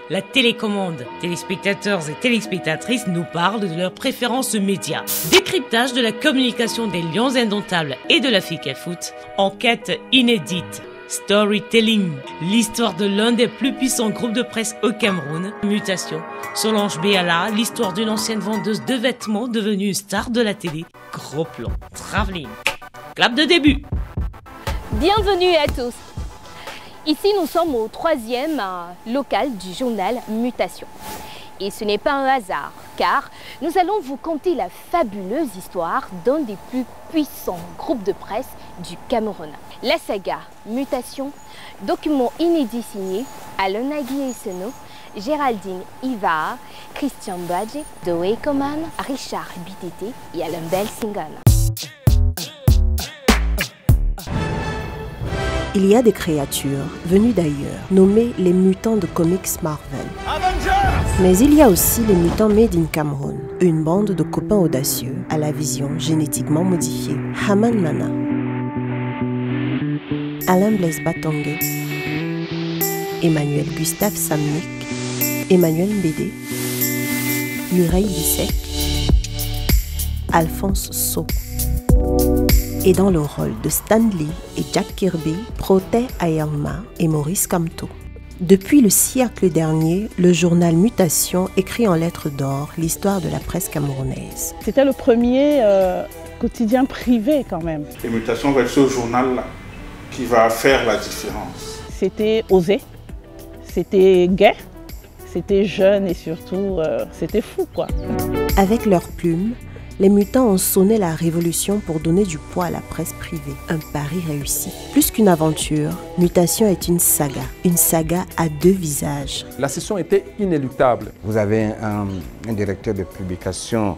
La télécommande. Téléspectateurs et téléspectatrices nous parlent de leurs préférences médias. Décryptage de la communication des Lions indomptables et de l'Afrique Foot. Enquête inédite. Storytelling. L'histoire de l'un des plus puissants groupes de presse au Cameroun. Mutation. Solange Béala, l'histoire d'une ancienne vendeuse de vêtements devenue une star de la télé. Gros plan. Travelling. Clap de début. Bienvenue à tous. Ici, nous sommes au 3e local du journal Mutation. Et ce n'est pas un hasard, car nous allons vous conter la fabuleuse histoire d'un des plus puissants groupes de presse du Cameroun. La saga Mutation, document inédit signé Alain Nagui Esseno, Géraldine Ivar, Christian Badje, Doé Coman, Richard Bitete et Alain Belsingana. Il y a des créatures venues d'ailleurs, nommées les mutants de comics Marvel. Avengers! Mais il y a aussi les mutants Made in Cameroun, une bande de copains audacieux à la vision génétiquement modifiée. Haman Mana, Alain Blaise Batongue, Emmanuel Gustave Samnik, Emmanuel Mbédé, Mireille Bissek, Alphonse So. Et dans le rôle de Stan Lee et Jack Kirby, Protais Ayangma et Maurice Kamto. Depuis le siècle dernier, le journal Mutation écrit en lettres d'or l'histoire de la presse camerounaise. C'était le premier quotidien privé quand même. Et Mutation va être ce journal-là qui va faire la différence. C'était osé, c'était gai, c'était jeune et surtout c'était fou quoi. Avec leurs plumes, les mutants ont sonné la révolution pour donner du poids à la presse privée. Un pari réussi. Plus qu'une aventure, Mutation est une saga à deux visages. La session était inéluctable. Vous avez un directeur de publication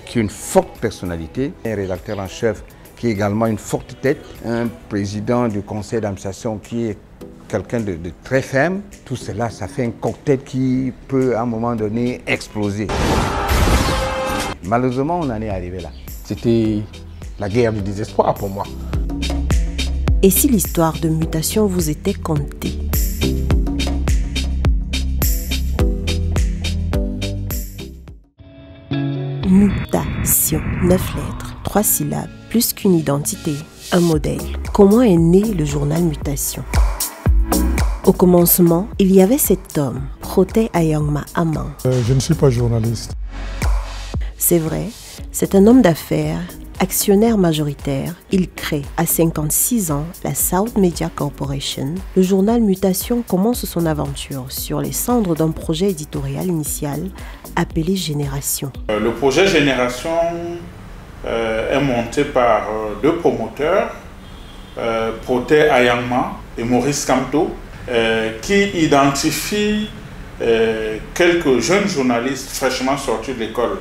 qui a une forte personnalité, un rédacteur en chef qui a également une forte tête, un président du conseil d'administration qui est quelqu'un de très ferme. Tout cela, ça fait un cocktail qui peut à un moment donné exploser. Malheureusement, on en est arrivé là. C'était la guerre du désespoir pour moi. Et si l'histoire de Mutation vous était contée? Mutation, 9 lettres, 3 syllabes, plus qu'une identité, un modèle. Comment est né le journal Mutation? Au commencement, il y avait cet homme, Protais Ayangma Aman. Je ne suis pas journaliste. C'est vrai, c'est un homme d'affaires, actionnaire majoritaire. Il crée à 56 ans la South Media Corporation. Le journal Mutation commence son aventure sur les cendres d'un projet éditorial initial appelé Génération. Le projet Génération est monté par deux promoteurs, Protais Ayangma et Maurice Kamto, qui identifient quelques jeunes journalistes fraîchement sortis de l'école.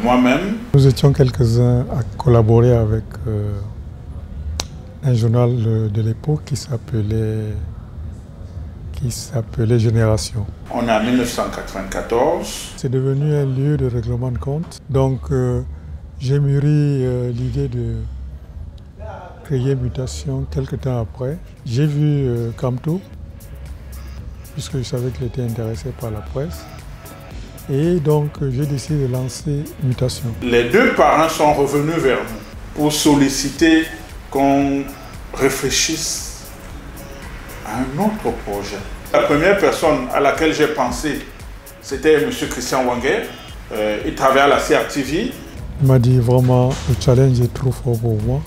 Moi-même. Nous étions quelques-uns à collaborer avec un journal de l'époque qui s'appelait Génération. On est en 1994. C'est devenu un lieu de règlement de compte. Donc j'ai mûri l'idée de créer Mutation quelques temps après. J'ai vu Kamto, puisque je savais qu'il était intéressé par la presse. Et donc, j'ai décidé de lancer Mutation. Les deux parents sont revenus vers nous pour solliciter qu'on réfléchisse à un autre projet. La première personne à laquelle j'ai pensé, c'était M. Christian Wanger. Il travaillait à la CRTV. Il m'a dit vraiment, le challenge est trop fort pour moi.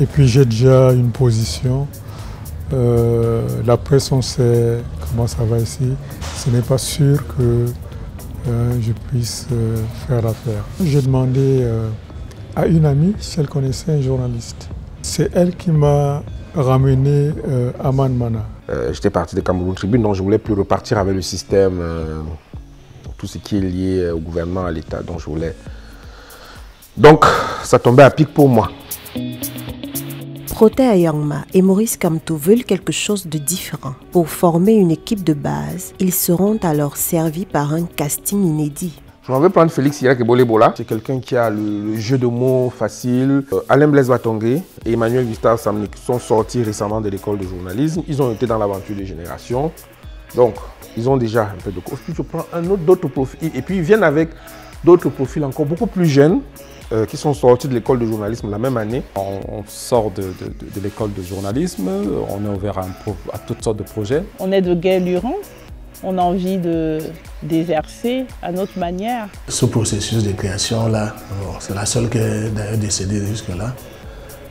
Et puis, j'ai déjà une position. La presse, on sait comment ça va ici. Ce n'est pas sûr que je puisse faire affaire. J'ai demandé à une amie si elle connaissait un journaliste. C'est elle qui m'a ramené Haman Mana. J'étais parti de Cameroun Tribune, donc je ne voulais plus repartir avec le système, tout ce qui est lié au gouvernement, à l'État. Donc ça tombait à pic pour moi. Protais Ayangma et Maurice Kamto veulent quelque chose de différent. Pour former une équipe de base, ils seront alors servis par un casting inédit. Je m'en vais prendre Félix Irak Bolebola. C'est quelqu'un qui a le jeu de mots facile. Alain Blaise Batongue et Emmanuel Gustave Samnik sont sortis récemment de l'école de journalisme. Ils ont été dans l'aventure de Génération. Donc, ils ont déjà un peu de cours. Puis je prends d'autres profils. Et puis, ils viennent avec d'autres profils encore beaucoup plus jeunes qui sont sortis de l'école de journalisme la même année. On sort de l'école de journalisme, on est ouvert à toutes sortes de projets. On est de gai lurons, on a envie d'exercer à notre manière. Ce processus de création-là, c'est la seule qui est d'ailleurs décédée jusque-là.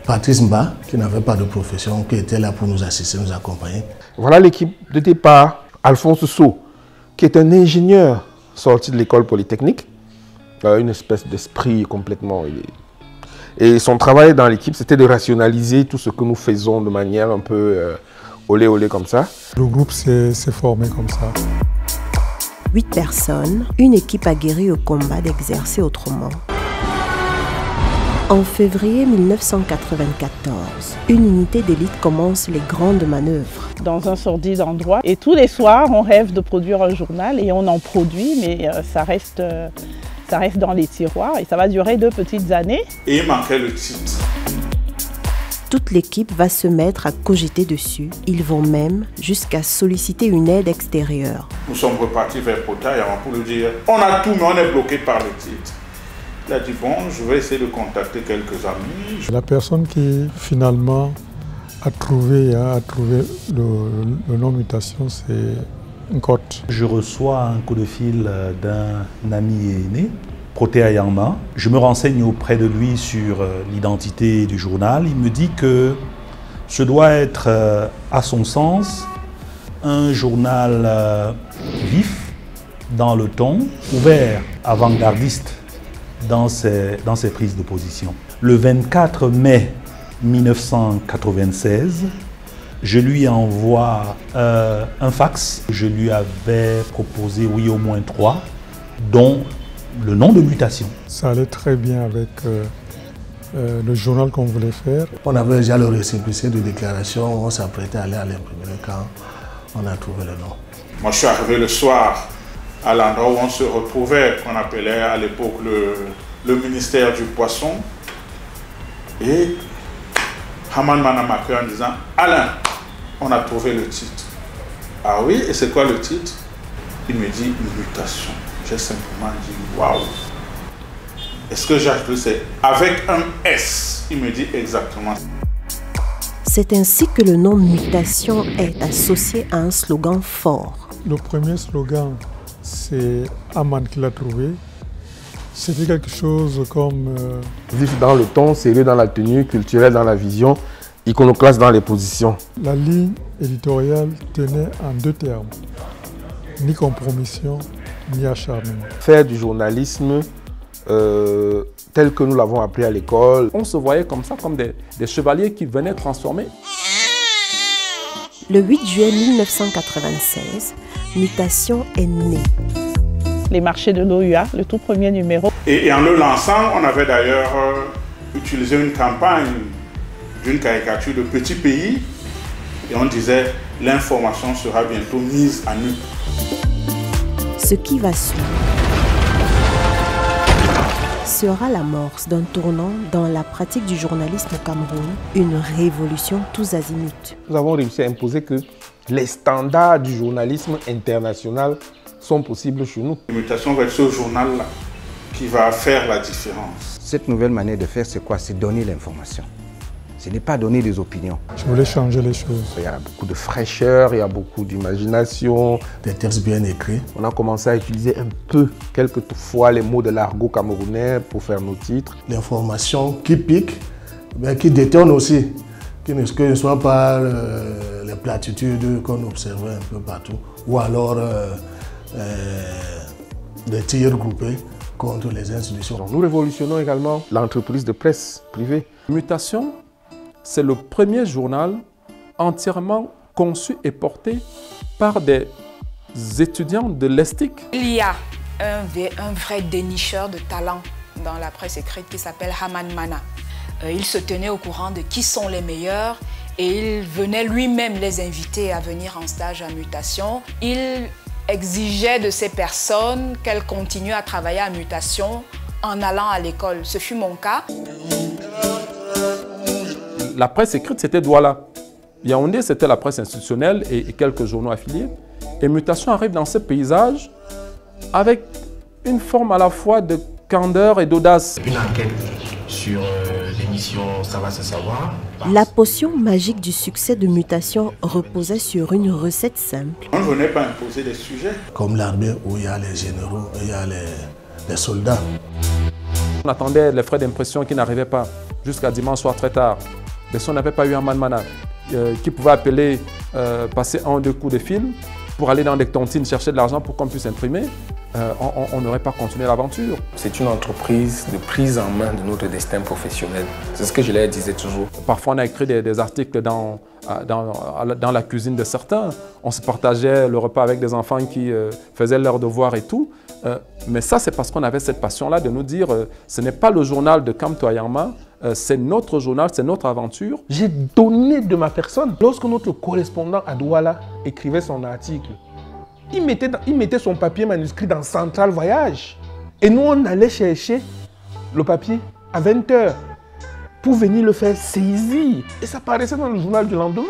Patrice Mba, qui n'avait pas de profession, qui était là pour nous assister, nous accompagner. Voilà l'équipe de départ. Alphonse Sow, qui est un ingénieur sorti de l'école polytechnique, une espèce d'esprit complètement... Et son travail dans l'équipe, c'était de rationaliser tout ce que nous faisons de manière un peu olé olé comme ça. Le groupe s'est formé comme ça. 8 personnes, une équipe aguerrie au combat d'exercer autrement. En février 1994, une unité d'élite commence les grandes manœuvres. Dans un sordide endroit. Et tous les soirs, on rêve de produire un journal et on en produit, mais ça reste dans les tiroirs et ça va durer 2 petites années. Et il manquait le titre. Toute l'équipe va se mettre à cogiter dessus. Ils vont même jusqu'à solliciter une aide extérieure. Nous sommes repartis vers Potaïaman pour lui dire on a tout, mais on est bloqué par le titre. Il a dit bon, je vais essayer de contacter quelques amis. La personne qui finalement a trouvé le nom mutation, c'est Nkot. Je reçois un coup de fil d'un ami aîné, Protéayama. Je me renseigne auprès de lui sur l'identité du journal. Il me dit que ce doit être, à son sens, un journal vif, dans le ton, ouvert, avant-gardiste dans ses prises de position. Le 24 mai 1996, je lui envoie un fax. Je lui avais proposé, oui, au moins 3, dont le nom de mutation. Ça allait très bien avec le journal qu'on voulait faire. On avait déjà le récépissé de déclaration, on s'apprêtait à aller à l'imprimer quand on a trouvé le nom. Moi, je suis arrivé le soir à l'endroit où on se retrouvait, qu'on appelait à l'époque le ministère du Poisson. Et Haman Mana m'accueille en disant « Alain, on a trouvé le titre. » Ah oui, et c'est quoi le titre? Il me dit « Mutation ». J'ai simplement dit « Waouh ». Est-ce que j'ai appelé c'est avec un S? Il me dit exactement. C'est ainsi que le nom Mutation est associé à un slogan fort. Le premier slogan, c'est Haman qui l'a trouvé. C'était quelque chose comme... Vif dans le ton, sérieux dans la tenue, culturel dans la vision, iconoclaste dans les positions. La ligne éditoriale tenait en 2 termes. Ni compromission, ni acharnement. Faire du journalisme tel que nous l'avons appris à l'école. On se voyait comme ça, comme des chevaliers qui venaient transformer. Le 8 juillet 1996, Mutation est née. Les marchés de l'OUA, le tout premier numéro. Et en le lançant, on avait d'ailleurs utilisé une campagne d'une caricature de Petit Pays. Et on disait, l'information sera bientôt mise à nu. Ce qui va suivre sera l'amorce d'un tournant dans la pratique du journalisme au Cameroun, une révolution tous azimuts. Nous avons réussi à imposer que les standards du journalisme international sont possibles chez nous. La mutation va être ce journal-là qui va faire la différence. Cette nouvelle manière de faire, c'est quoi? C'est donner l'information. Ce n'est pas donner des opinions. Je voulais changer les choses. Il y a beaucoup de fraîcheur, il y a beaucoup d'imagination. Des textes bien écrits. On a commencé à utiliser un peu, quelquefois, les mots de l'argot camerounais pour faire nos titres. L'information qui pique, mais qui détonne aussi. Que ne soit pas les platitudes qu'on observait un peu partout. Ou alors des tirs groupés contre les institutions. Donc, nous révolutionnons également l'entreprise de presse privée. Mutation, c'est le premier journal entièrement conçu et porté par des étudiants de l'ESTIC. Il y a un vrai dénicheur de talent dans la presse écrite qui s'appelle Haman Mana. Il se tenait au courant de qui sont les meilleurs et il venait lui-même les inviter à venir en stage à Mutation. Il exigeait de ces personnes qu'elles continuent à travailler à Mutation en allant à l'école. Ce fut mon cas. La presse écrite, c'était Douala. Yaoundé, c'était la presse institutionnelle et quelques journaux affiliés. Et Mutation arrive dans ce paysage avec une forme à la fois de candeur et d'audace. Une enquête sur l'émission Ça va se savoir. La potion magique du succès de Mutation reposait sur une recette simple. On ne venait pas imposer des sujets. Comme l'armée où il y a les généraux, il y a les soldats. On attendait les frais d'impression qui n'arrivaient pas jusqu'à dimanche soir très tard. Mais si on n'avait pas eu Haman Mana qui pouvait appeler, passer un ou deux coups de fil pour aller dans des tontines chercher de l'argent pour qu'on puisse imprimer, on n'aurait pas continué l'aventure. C'est une entreprise de prise en main de notre destin professionnel. C'est ce que je leur disais toujours. Parfois, on a écrit des articles dans la cuisine de certains. On se partageait le repas avec des enfants qui faisaient leurs devoirs et tout. Mais ça, c'est parce qu'on avait cette passion-là de nous dire ce n'est pas le journal de Kam Toyama, c'est notre journal, c'est notre aventure. J'ai donné de ma personne. Lorsque notre correspondant à Douala écrivait son article, il mettait son papier manuscrit dans Central Voyage. Et nous, on allait chercher le papier à 20 h pour venir le faire saisir. Et ça paraissait dans le journal du lendemain.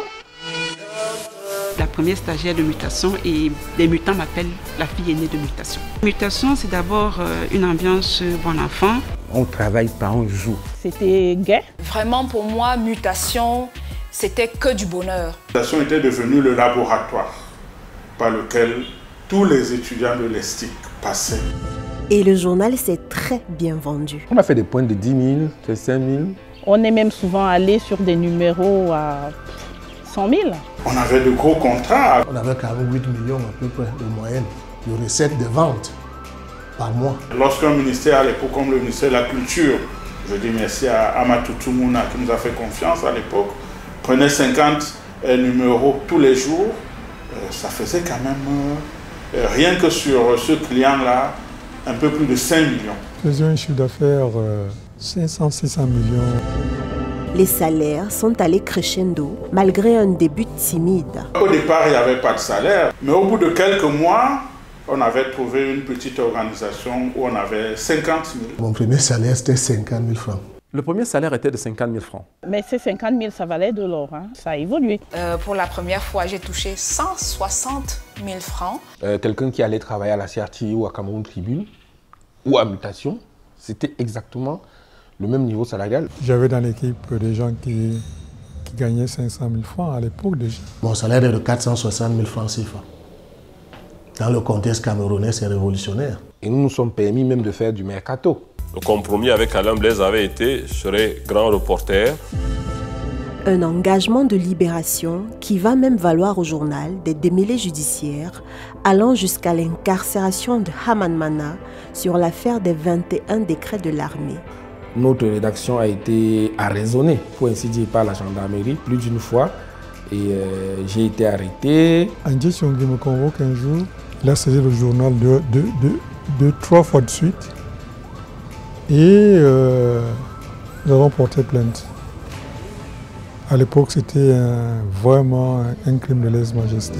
La première stagiaire de Mutation et les mutants m'appellent la fille aînée de Mutation. Mutation, c'est d'abord une ambiance bon enfant. On travaille par un jour. C'était gai. Vraiment pour moi, Mutation, c'était que du bonheur. Mutation était devenue le laboratoire par lequel tous les étudiants de l'ESTIC passaient. Et le journal s'est très bien vendu. On a fait des points de 10 000, de 5 000. On est même souvent allé sur des numéros à 100 000. On avait de gros contrats. On avait 48 millions à peu près de moyenne de recettes de vente par mois. Lorsqu'un ministère à l'époque, comme le ministère de la Culture, je dis merci à Amatou Toumouna qui nous a fait confiance à l'époque, prenait 50 numéros tous les jours, ça faisait quand même, rien que sur ce client-là, un peu plus de 5 millions. Nous faisions un chiffre d'affaires 500-600 millions. Les salaires sont allés crescendo malgré un début timide. Au départ, il n'y avait pas de salaire, mais au bout de quelques mois, on avait trouvé une petite organisation où on avait 50 000. Mon premier salaire, c'était 50 000 francs. Le premier salaire était de 50 000 francs. Mais ces 50 000, ça valait de l'or. Hein. Ça a évolué. Pour la première fois, j'ai touché 160 000 francs. Quelqu'un qui allait travailler à la CRT ou à Cameroun Tribune ou à Mutation, c'était exactement le même niveau salarial. J'avais dans l'équipe des gens qui gagnaient 500 000 francs à l'époque déjà. Mon salaire est de 460 000 francs CFA. Dans le contexte camerounais, c'est révolutionnaire. Et nous nous sommes permis même de faire du mercato. Le compromis avec Alain Blaise avait été, je serai grand reporter. Un engagement de libération qui va même valoir au journal des démêlés judiciaires allant jusqu'à l'incarcération de Haman Mana sur l'affaire des 21 décrets de l'armée. Notre rédaction a été arraisonnée, pour ainsi dire, par la gendarmerie plus d'une fois. Et j'ai été arrêté. Andjé Siongi me convoque un jour. Il a saisi le journal de 3 fois de suite. Et nous avons porté plainte. À l'époque, c'était vraiment un crime de lèse-majesté.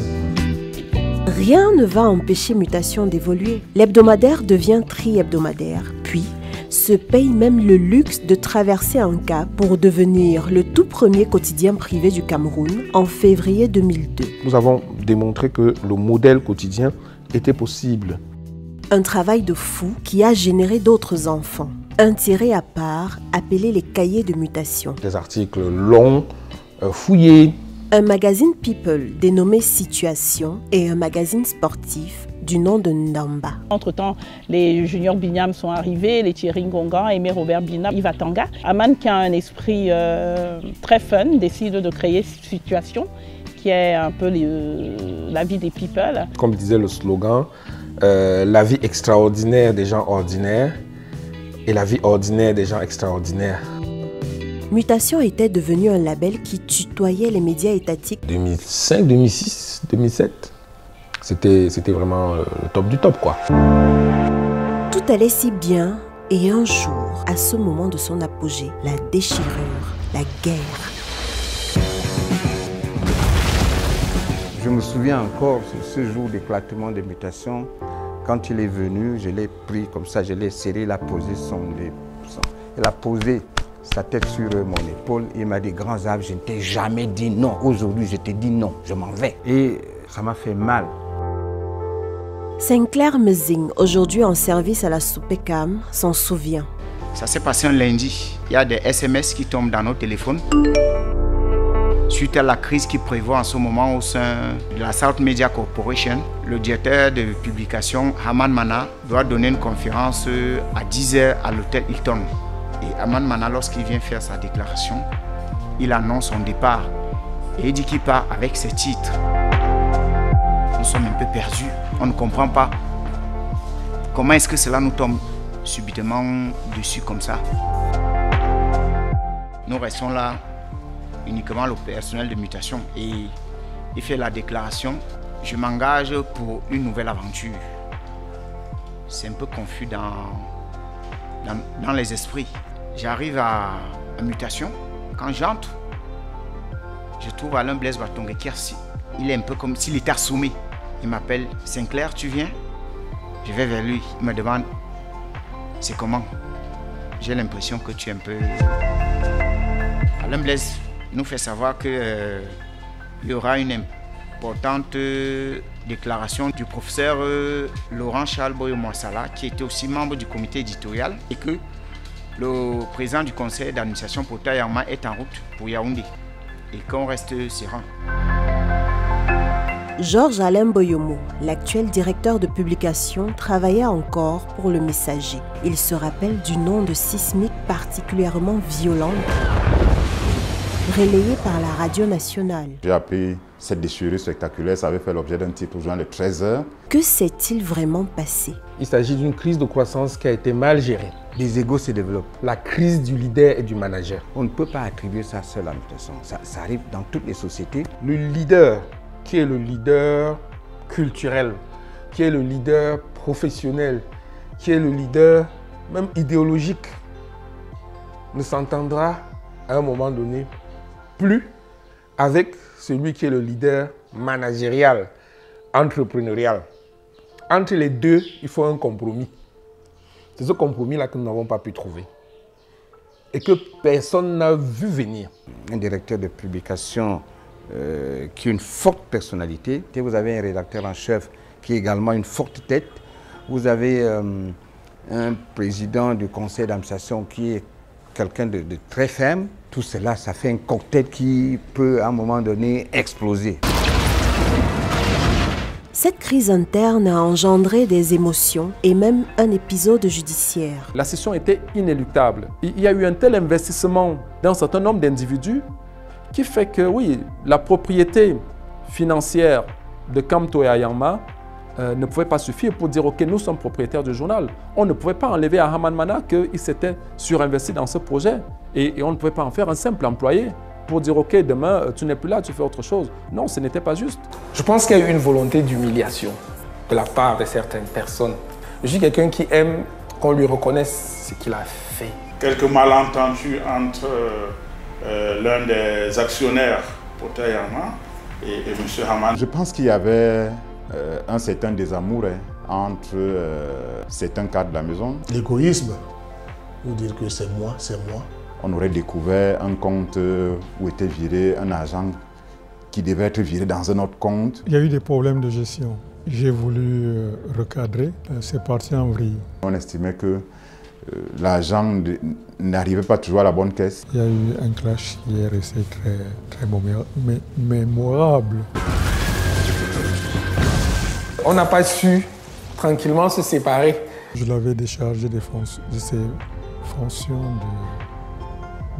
Rien ne va empêcher Mutation d'évoluer. L'hebdomadaire devient tri-hebdomadaire, puis se paye même le luxe de traverser un cap pour devenir le tout premier quotidien privé du Cameroun en février 2002. Nous avons démontré que le modèle quotidien était possible. Un travail de fou qui a généré d'autres enfants. Un tiré à part appelé les cahiers de Mutation. Des articles longs, fouillés. Un magazine People dénommé Situation et un magazine sportif du nom de Ndamba. Entre-temps, les Junior Bignam sont arrivés, les Thierry Ngonga, Aimé Robert Bina, Yves Atanga. Haman, qui a un esprit très fun, décide de créer Situation, qui est un peu la vie des people. Comme disait le slogan, la vie extraordinaire des gens ordinaires et la vie ordinaire des gens extraordinaires. Mutation était devenu un label qui tutoyait les médias étatiques. 2005, 2006, 2007, c'était vraiment le top du top, quoi. Tout allait si bien et un jour, à ce moment de son apogée, la déchirure, la guerre. Je me souviens encore de ce jour d'éclatement de Mutation. Quand il est venu, je l'ai pris comme ça, je l'ai serré, il a posé il a posé sa tête sur mon épaule. Il m'a dit, grand Zab, je ne t'ai jamais dit non. Aujourd'hui, je t'ai dit non, je m'en vais. Et ça m'a fait mal. Sinclair Mezing, aujourd'hui en service à la Soupécam, s'en souvient. Ça s'est passé un lundi. Il y a des SMS qui tombent dans nos téléphones. Suite à la crise qui prévaut en ce moment au sein de la South Media Corporation, le directeur de publication, Haman Mana, doit donner une conférence à 10h à l'hôtel Hilton. Et Haman Mana, lorsqu'il vient faire sa déclaration, il annonce son départ. Et il dit qu'il part avec ses titres. Nous sommes un peu perdus, on ne comprend pas. Comment est-ce que cela nous tombe subitement dessus comme ça? Nous restons là uniquement le personnel de mutation et il fait la déclaration. Je m'engage pour une nouvelle aventure. C'est un peu confus dans les esprits. J'arrive à mutation. Quand j'entre, je trouve Alain Blaise Batongue qui il est un peu comme s'il était assommé. Il m'appelle, Sinclair, tu viens? Je vais vers lui, il me demande, c'est comment? J'ai l'impression que tu es un peu... Alain Blaise nous fait savoir qu'il y aura une importante déclaration du professeur Laurent Charles Boyo-Moissala, qui était aussi membre du comité éditorial, et que le président du conseil d'administration Pota Yangma est en route pour Yaoundé et qu'on reste serein. Georges Alain Boyomo, l'actuel directeur de publication, travaillait encore pour Le Messager. Il se rappelle du nom de sismique particulièrement violent, relayé par la radio nationale. J'ai appris cette déchirure spectaculaire, ça avait fait l'objet d'un titre au journal de 13h. Que s'est-il vraiment passé? Il s'agit d'une crise de croissance qui a été mal gérée. Les égos se développent. La crise du leader et du manager. On ne peut pas attribuer ça seul à mutation. Ça arrive dans toutes les sociétés. Le leader, qui est le leader culturel, qui est le leader professionnel, qui est le leader même idéologique, ne s'entendra à un moment donné plus avec celui qui est le leader managérial, entrepreneurial. Entre les deux, il faut un compromis. C'est ce compromis-là que nous n'avons pas pu trouver et que personne n'a vu venir. Un directeur de publication qui a une forte personnalité. Vous avez un rédacteur en chef qui est également une forte tête. Vous avez un président du conseil d'administration qui est quelqu'un de très ferme. Tout cela, ça fait un cocktail qui peut à un moment donné exploser. Cette crise interne a engendré des émotions et même un épisode judiciaire. La session était inéluctable. Il y a eu un tel investissement d'un certain nombre d'individus qui fait que, oui, la propriété financière de Kamto et Ayangma ne pouvait pas suffire pour dire « Ok, nous sommes propriétaires du journal ». On ne pouvait pas enlever à Haman Mana qu'il s'était surinvesti dans ce projet et on ne pouvait pas en faire un simple employé pour dire « Ok, demain, tu n'es plus là, tu fais autre chose ». Non, ce n'était pas juste. Je pense qu'il y a eu une volonté d'humiliation de la part de certaines personnes. Je suis quelqu'un qui aime qu'on lui reconnaisse ce qu'il a fait. Quelques malentendus entre l'un des actionnaires, Pota Yangma, et M. Haman. Je pense qu'il y avait un certain désamour entre certains cadres de la maison. L'égoïsme, nous dire que c'est moi. On aurait découvert un compte où était viré un argent qui devait être viré dans un autre compte. Il y a eu des problèmes de gestion. J'ai voulu recadrer, c'est parti en vrille. On estimait que l'argent n'arrivait pas toujours à la bonne caisse. Il y a eu un clash qui est resté très mémorable. On n'a pas su tranquillement se séparer. Je l'avais déchargé de ses fonctions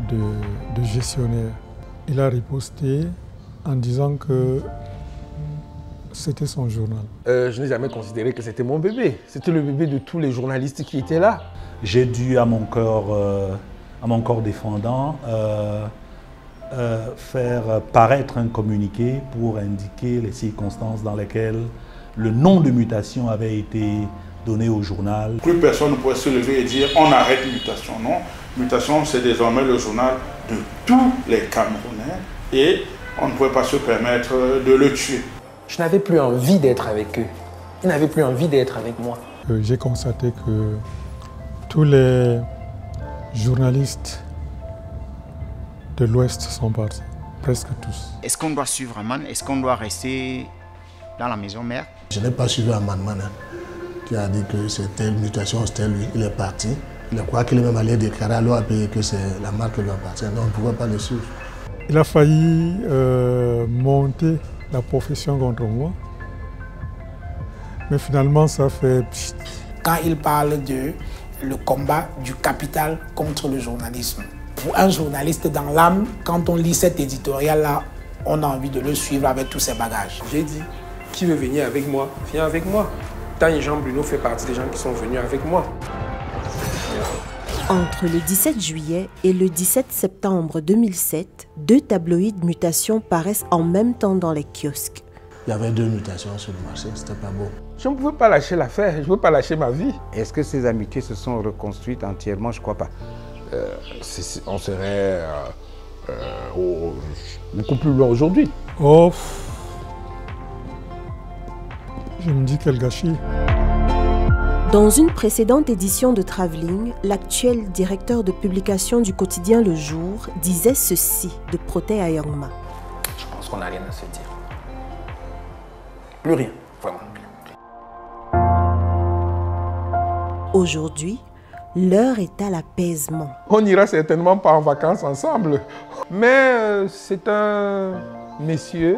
de gestionnaire. Il a riposté en disant que c'était son journal. Je n'ai jamais considéré que c'était mon bébé. C'était le bébé de tous les journalistes qui étaient là. J'ai dû, à mon corps défendant, faire paraître un communiqué pour indiquer les circonstances dans lesquelles le nom de mutation avait été donné au journal. Plus personne ne pouvait se lever et dire on arrête mutation. Non, mutation c'est désormais le journal de tous les Camerounais et on ne pouvait pas se permettre de le tuer. Je n'avais plus envie d'être avec eux. Ils n'avaient plus envie d'être avec moi. J'ai constaté que tous les journalistes de l'Ouest sont partis, presque tous. Est-ce qu'on doit suivre Haman? Est-ce qu'on doit rester dans la maison mère? Je n'ai pas suivi Haman Mana qui a dit que c'était une mutation, c'était lui, il est parti. Je crois qu'il est même allé déclarer à l'OAP que c'est la marque qui lui appartient, donc on ne pouvait pas le suivre. Il a failli monter la profession contre moi, mais finalement ça fait pchit. Quand il parle de le combat du capital contre le journalisme, pour un journaliste dans l'âme, quand on lit cet éditorial-là, on a envie de le suivre avec tous ses bagages. J'ai dit, qui veut venir avec moi, viens avec moi. Tanguy Jean Bruno fait partie des gens qui sont venus avec moi. Entre le 17 juillet et le 17 septembre 2007, 2 tabloïds Mutation paraissent en même temps dans les kiosques. Il y avait 2 mutations sur le marché, c'était pas beau. Je ne pouvais pas lâcher l'affaire, je ne pouvais pas lâcher ma vie. Est-ce que ces amitiés se sont reconstruites entièrement? Je ne crois pas. On serait beaucoup plus loin aujourd'hui. Oh, je me dis quel gâchis. Dans une précédente édition de Travelling, l'actuel directeur de publication du quotidien Le Jour disait ceci de Protais Ayangma. Je pense qu'on n'a rien à se dire. Plus rien, vraiment. Aujourd'hui, l'heure est à l'apaisement. On n'ira certainement pas en vacances ensemble, mais c'est un monsieur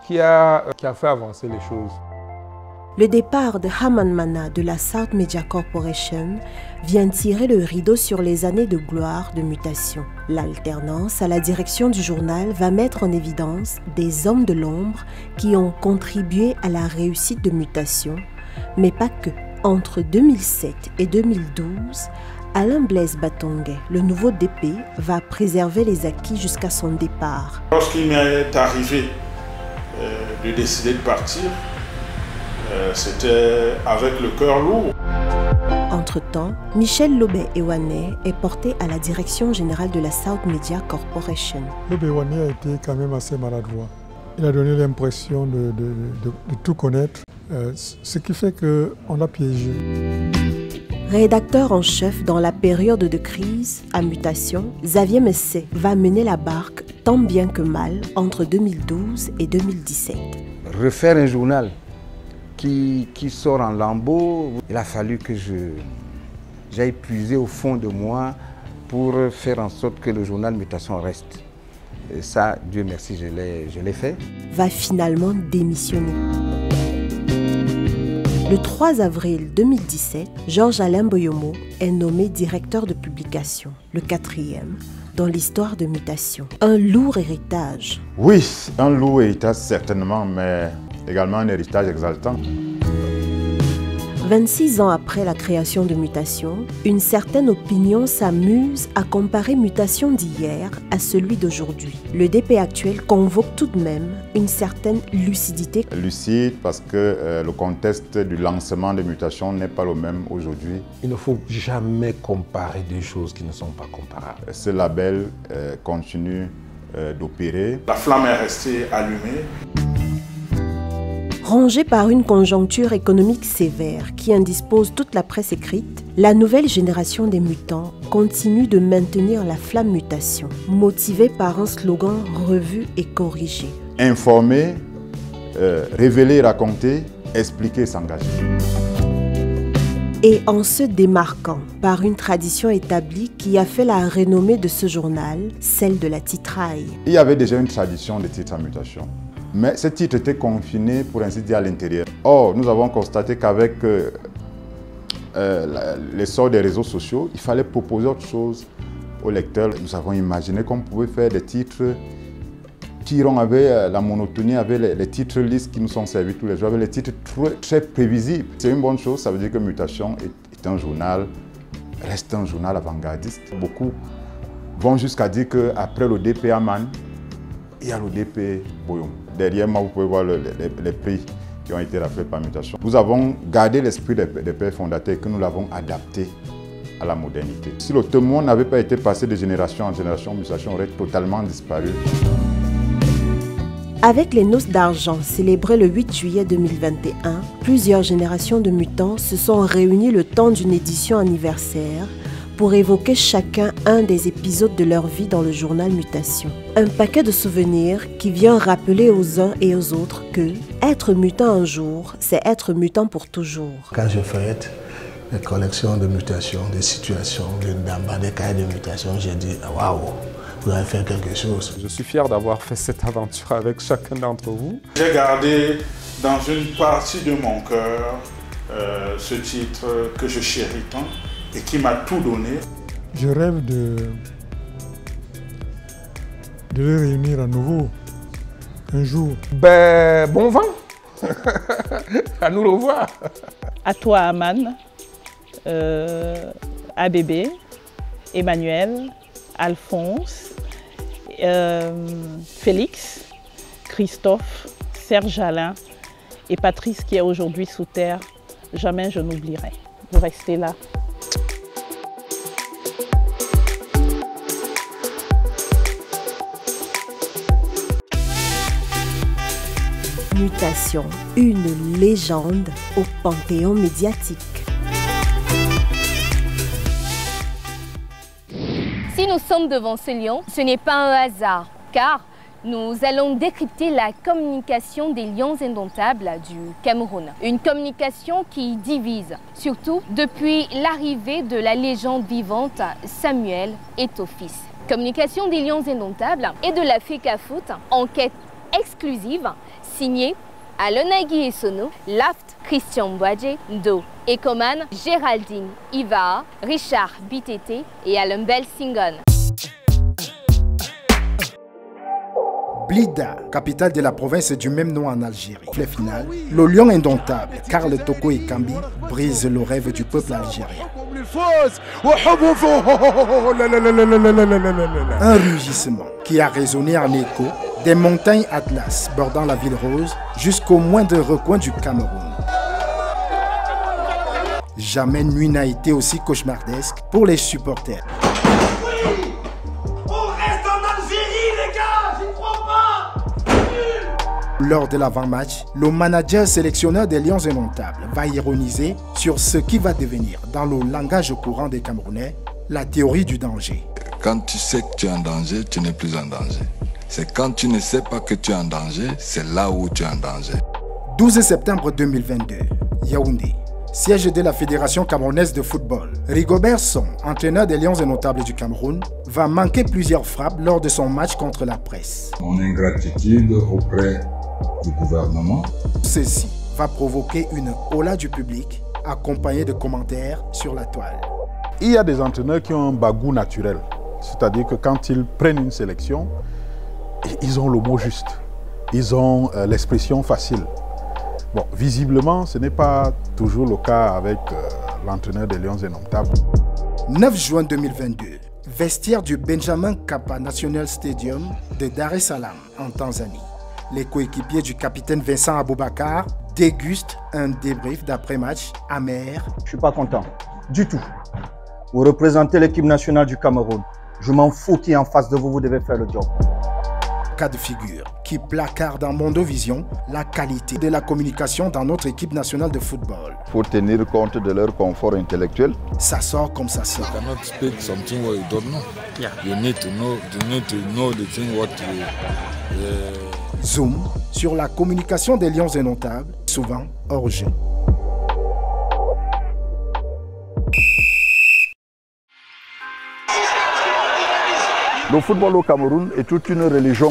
qui a fait avancer les choses. Le départ de Haman Mana de la South Media Corporation vient tirer le rideau sur les années de gloire de Mutation. L'alternance à la direction du journal va mettre en évidence des hommes de l'ombre qui ont contribué à la réussite de Mutation, mais pas que. Entre 2007 et 2012, Alain Blaise Batongue, le nouveau DP, va préserver les acquis jusqu'à son départ. Lorsqu'il m'est arrivé de décider de partir, c'était avec le cœur lourd. Entre-temps, Michel Lobé-Ewané est porté à la direction générale de la South Media Corporation. Lobé-Ewané a été quand même assez maladroit. Il a donné l'impression de tout connaître, ce qui fait qu'on l'a piégé. Rédacteur en chef dans la période de crise à Mutation, Xavier Messé va mener la barque tant bien que mal entre 2012 et 2017. Refaire un journal qui sort en lambeaux, il a fallu que j'aille puiser au fond de moi pour faire en sorte que le journal Mutation reste. Et ça, Dieu merci, je l'ai fait. Va finalement démissionner. Le 3 avril 2017, Georges-Alain Boyomo est nommé directeur de publication, le 4e, dans l'histoire de Mutation. Un lourd héritage. Oui, un lourd héritage certainement, mais également un héritage exaltant. 26 ans après la création de Mutation, une certaine opinion s'amuse à comparer Mutation d'hier à celui d'aujourd'hui. Le DP actuel convoque tout de même une certaine lucidité. Lucide parce que le contexte du lancement de Mutation n'est pas le même aujourd'hui. Il ne faut jamais comparer deux choses qui ne sont pas comparables. Ce label continue d'opérer. La flamme est restée allumée. Rongée par une conjoncture économique sévère qui indispose toute la presse écrite, la nouvelle génération des mutants continue de maintenir la flamme Mutation, motivée par un slogan revu et corrigé. Informer, révéler, raconter, expliquer, s'engager. Et en se démarquant par une tradition établie qui a fait la renommée de ce journal, celle de la titraille. Il y avait déjà une tradition de titres à Mutation. Mais ce titre était confiné, pour ainsi dire, à l'intérieur. Or, nous avons constaté qu'avec l'essor des réseaux sociaux, il fallait proposer autre chose aux lecteurs. Nous avons imaginé qu'on pouvait faire des titres qui iront avec la monotonie, avec les titres lisses qui nous sont servis tous les jours, avec les titres très prévisibles. C'est une bonne chose, ça veut dire que Mutation est un journal, reste un journal avant-gardiste. Beaucoup vont jusqu'à dire qu'après le DP Haman, il y a le DP Boyomo. Derrière moi, vous pouvez voir les prix qui ont été rappelés par Mutation. Nous avons gardé l'esprit des pères fondateurs et que nous l'avons adapté à la modernité. Si le témoin n'avait pas été passé de génération en génération, Mutation aurait totalement disparu. Avec les noces d'argent célébrées le 8 juillet 2021, plusieurs générations de mutants se sont réunies le temps d'une édition anniversaire pour évoquer chacun un des épisodes de leur vie dans le journal Mutation. Un paquet de souvenirs qui vient rappeler aux uns et aux autres que être mutant un jour, c'est être mutant pour toujours. Quand je feuillette les collections de mutations, des situations, des cahiers de mutation, j'ai dit waouh, vous avez fait quelque chose. Je suis fier d'avoir fait cette aventure avec chacun d'entre vous. J'ai gardé dans une partie de mon cœur ce titre que je chéris tant et qui m'a tout donné. Je rêve de les réunir à nouveau, un jour. Ben, bon vent. À nous revoir. À toi, Aman, à Bébé, Emmanuel, Alphonse, Félix, Christophe, Serge Alain et Patrice qui est aujourd'hui sous terre. Jamais je n'oublierai. Vous restez là. Mutation, une légende au panthéon médiatique. Si nous sommes devant ce lion, ce n'est pas un hasard, car nous allons décrypter la communication des lions indomptables du Cameroun. Une communication qui divise, surtout depuis l'arrivée de la légende vivante Samuel Eto'o-Fils. Communication des lions indomptables et de la FECAFOOT, enquête exclusive signée Alonagui Essono, Laft Christian Mbouadje, Do, Ekoman, Géraldine Iva, Richard Bitete et Alumbel Singon. Blida, capitale de la province du même nom en Algérie. Les finales, le lion indomptable, Karl Toko Ekambi, brise le rêve du peuple algérien. Un rugissement qui a résonné en écho des montagnes Atlas bordant la ville rose jusqu'au moindre recoin du Cameroun. Jamais nuit n'a été aussi cauchemardesque pour les supporters. Lors de l'avant-match, le manager sélectionneur des Lions indomptables va ironiser sur ce qui va devenir, dans le langage courant des Camerounais, la théorie du danger. Quand tu sais que tu es en danger, tu n'es plus en danger. C'est quand tu ne sais pas que tu es en danger, c'est là où tu es en danger. 12 septembre 2022, Yaoundé, siège de la Fédération camerounaise de football. Rigobert Song, entraîneur des Lions indomptables du Cameroun, va manquer plusieurs frappes lors de son match contre la presse. Mon ingratitude auprès du gouvernement. Ceci va provoquer une hola du public, accompagnée de commentaires sur la toile. Il y a des entraîneurs qui ont un bagou naturel. C'est-à-dire que quand ils prennent une sélection, ils ont le mot juste. Ils ont l'expression facile. Bon, visiblement, ce n'est pas toujours le cas avec l'entraîneur des Lions indomptables. 9 juin 2022, vestiaire du Benjamin Kappa National Stadium de Dar es Salaam, en Tanzanie. Les coéquipiers du capitaine Vincent Aboubakar dégustent un débrief d'après-match amer. Je ne suis pas content, du tout. Vous représentez l'équipe nationale du Cameroun. Je m'en fous qui est en face de vous, vous devez faire le job. Cas de figure qui placarde dans Mondovision la qualité de la communication dans notre équipe nationale de football. Il faut tenir compte de leur confort intellectuel. Ça sort comme ça sort. You cannot speak something what you don't know. Yeah. You need to know the thing what you... Zoom sur la communication des Lions indomptables, souvent hors jeu. Le football au Cameroun est toute une religion.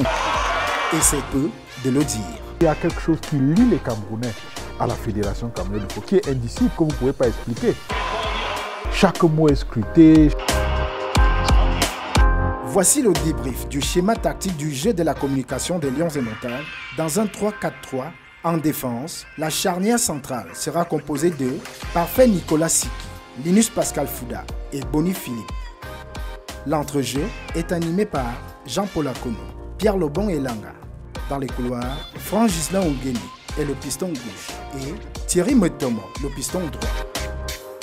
Et c'est peu de le dire. Il y a quelque chose qui lie les Camerounais à la Fédération camerounaise de football, qui est indicible, que vous ne pouvez pas expliquer. Chaque mot est scruté. Voici le débrief du schéma tactique du jeu de la communication des Lions indomptables. Dans un 3-4-3, en défense, la charnière centrale sera composée de Parfait Nicolas Siki, Linus Pascal Fouda et Boni Philippe. L'entrejeu est animé par Jean-Paul Akono, Pierre Lobon et Langa. Dans les couloirs, Franck Gislain Ongeni est le piston gauche et Thierry Motomo, le piston droit.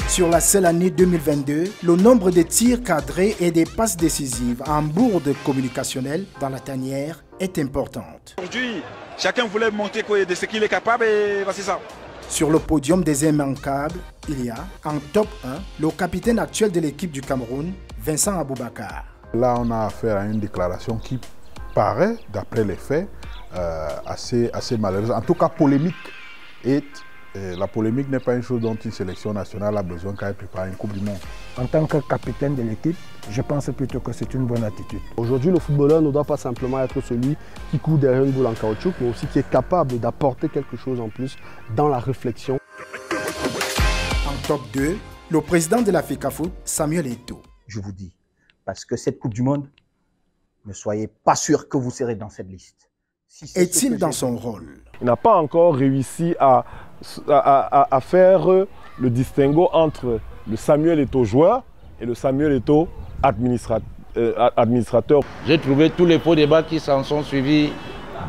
Sur la seule année 2022, le nombre de tirs cadrés et des passes décisives en bourde communicationnelle dans la tanière est importante. Aujourd'hui, chacun voulait montrer de ce qu'il est capable et voici ça. Sur le podium des immanquables, il y a en top 1 le capitaine actuel de l'équipe du Cameroun, Vincent Aboubakar. Là, on a affaire à une déclaration qui paraît, d'après les faits, assez malheureuse, en tout cas polémique. Et la polémique n'est pas une chose dont une sélection nationale a besoin quand elle prépare une Coupe du Monde. En tant que capitaine de l'équipe, je pense plutôt que c'est une bonne attitude. Aujourd'hui, le footballeur ne doit pas simplement être celui qui court derrière une boule en caoutchouc, mais aussi qui est capable d'apporter quelque chose en plus dans la réflexion. En top 2, le président de la FECAFOOT, Samuel Eto'o. Je vous dis, parce que cette Coupe du Monde, ne soyez pas sûr que vous serez dans cette liste. Si est-il dans son rôle? Il n'a pas encore réussi à faire le distinguo entre le Samuel Eto'o joueur et le Samuel Eto'o administrateur. J'ai trouvé tous les faux débats qui s'en sont suivis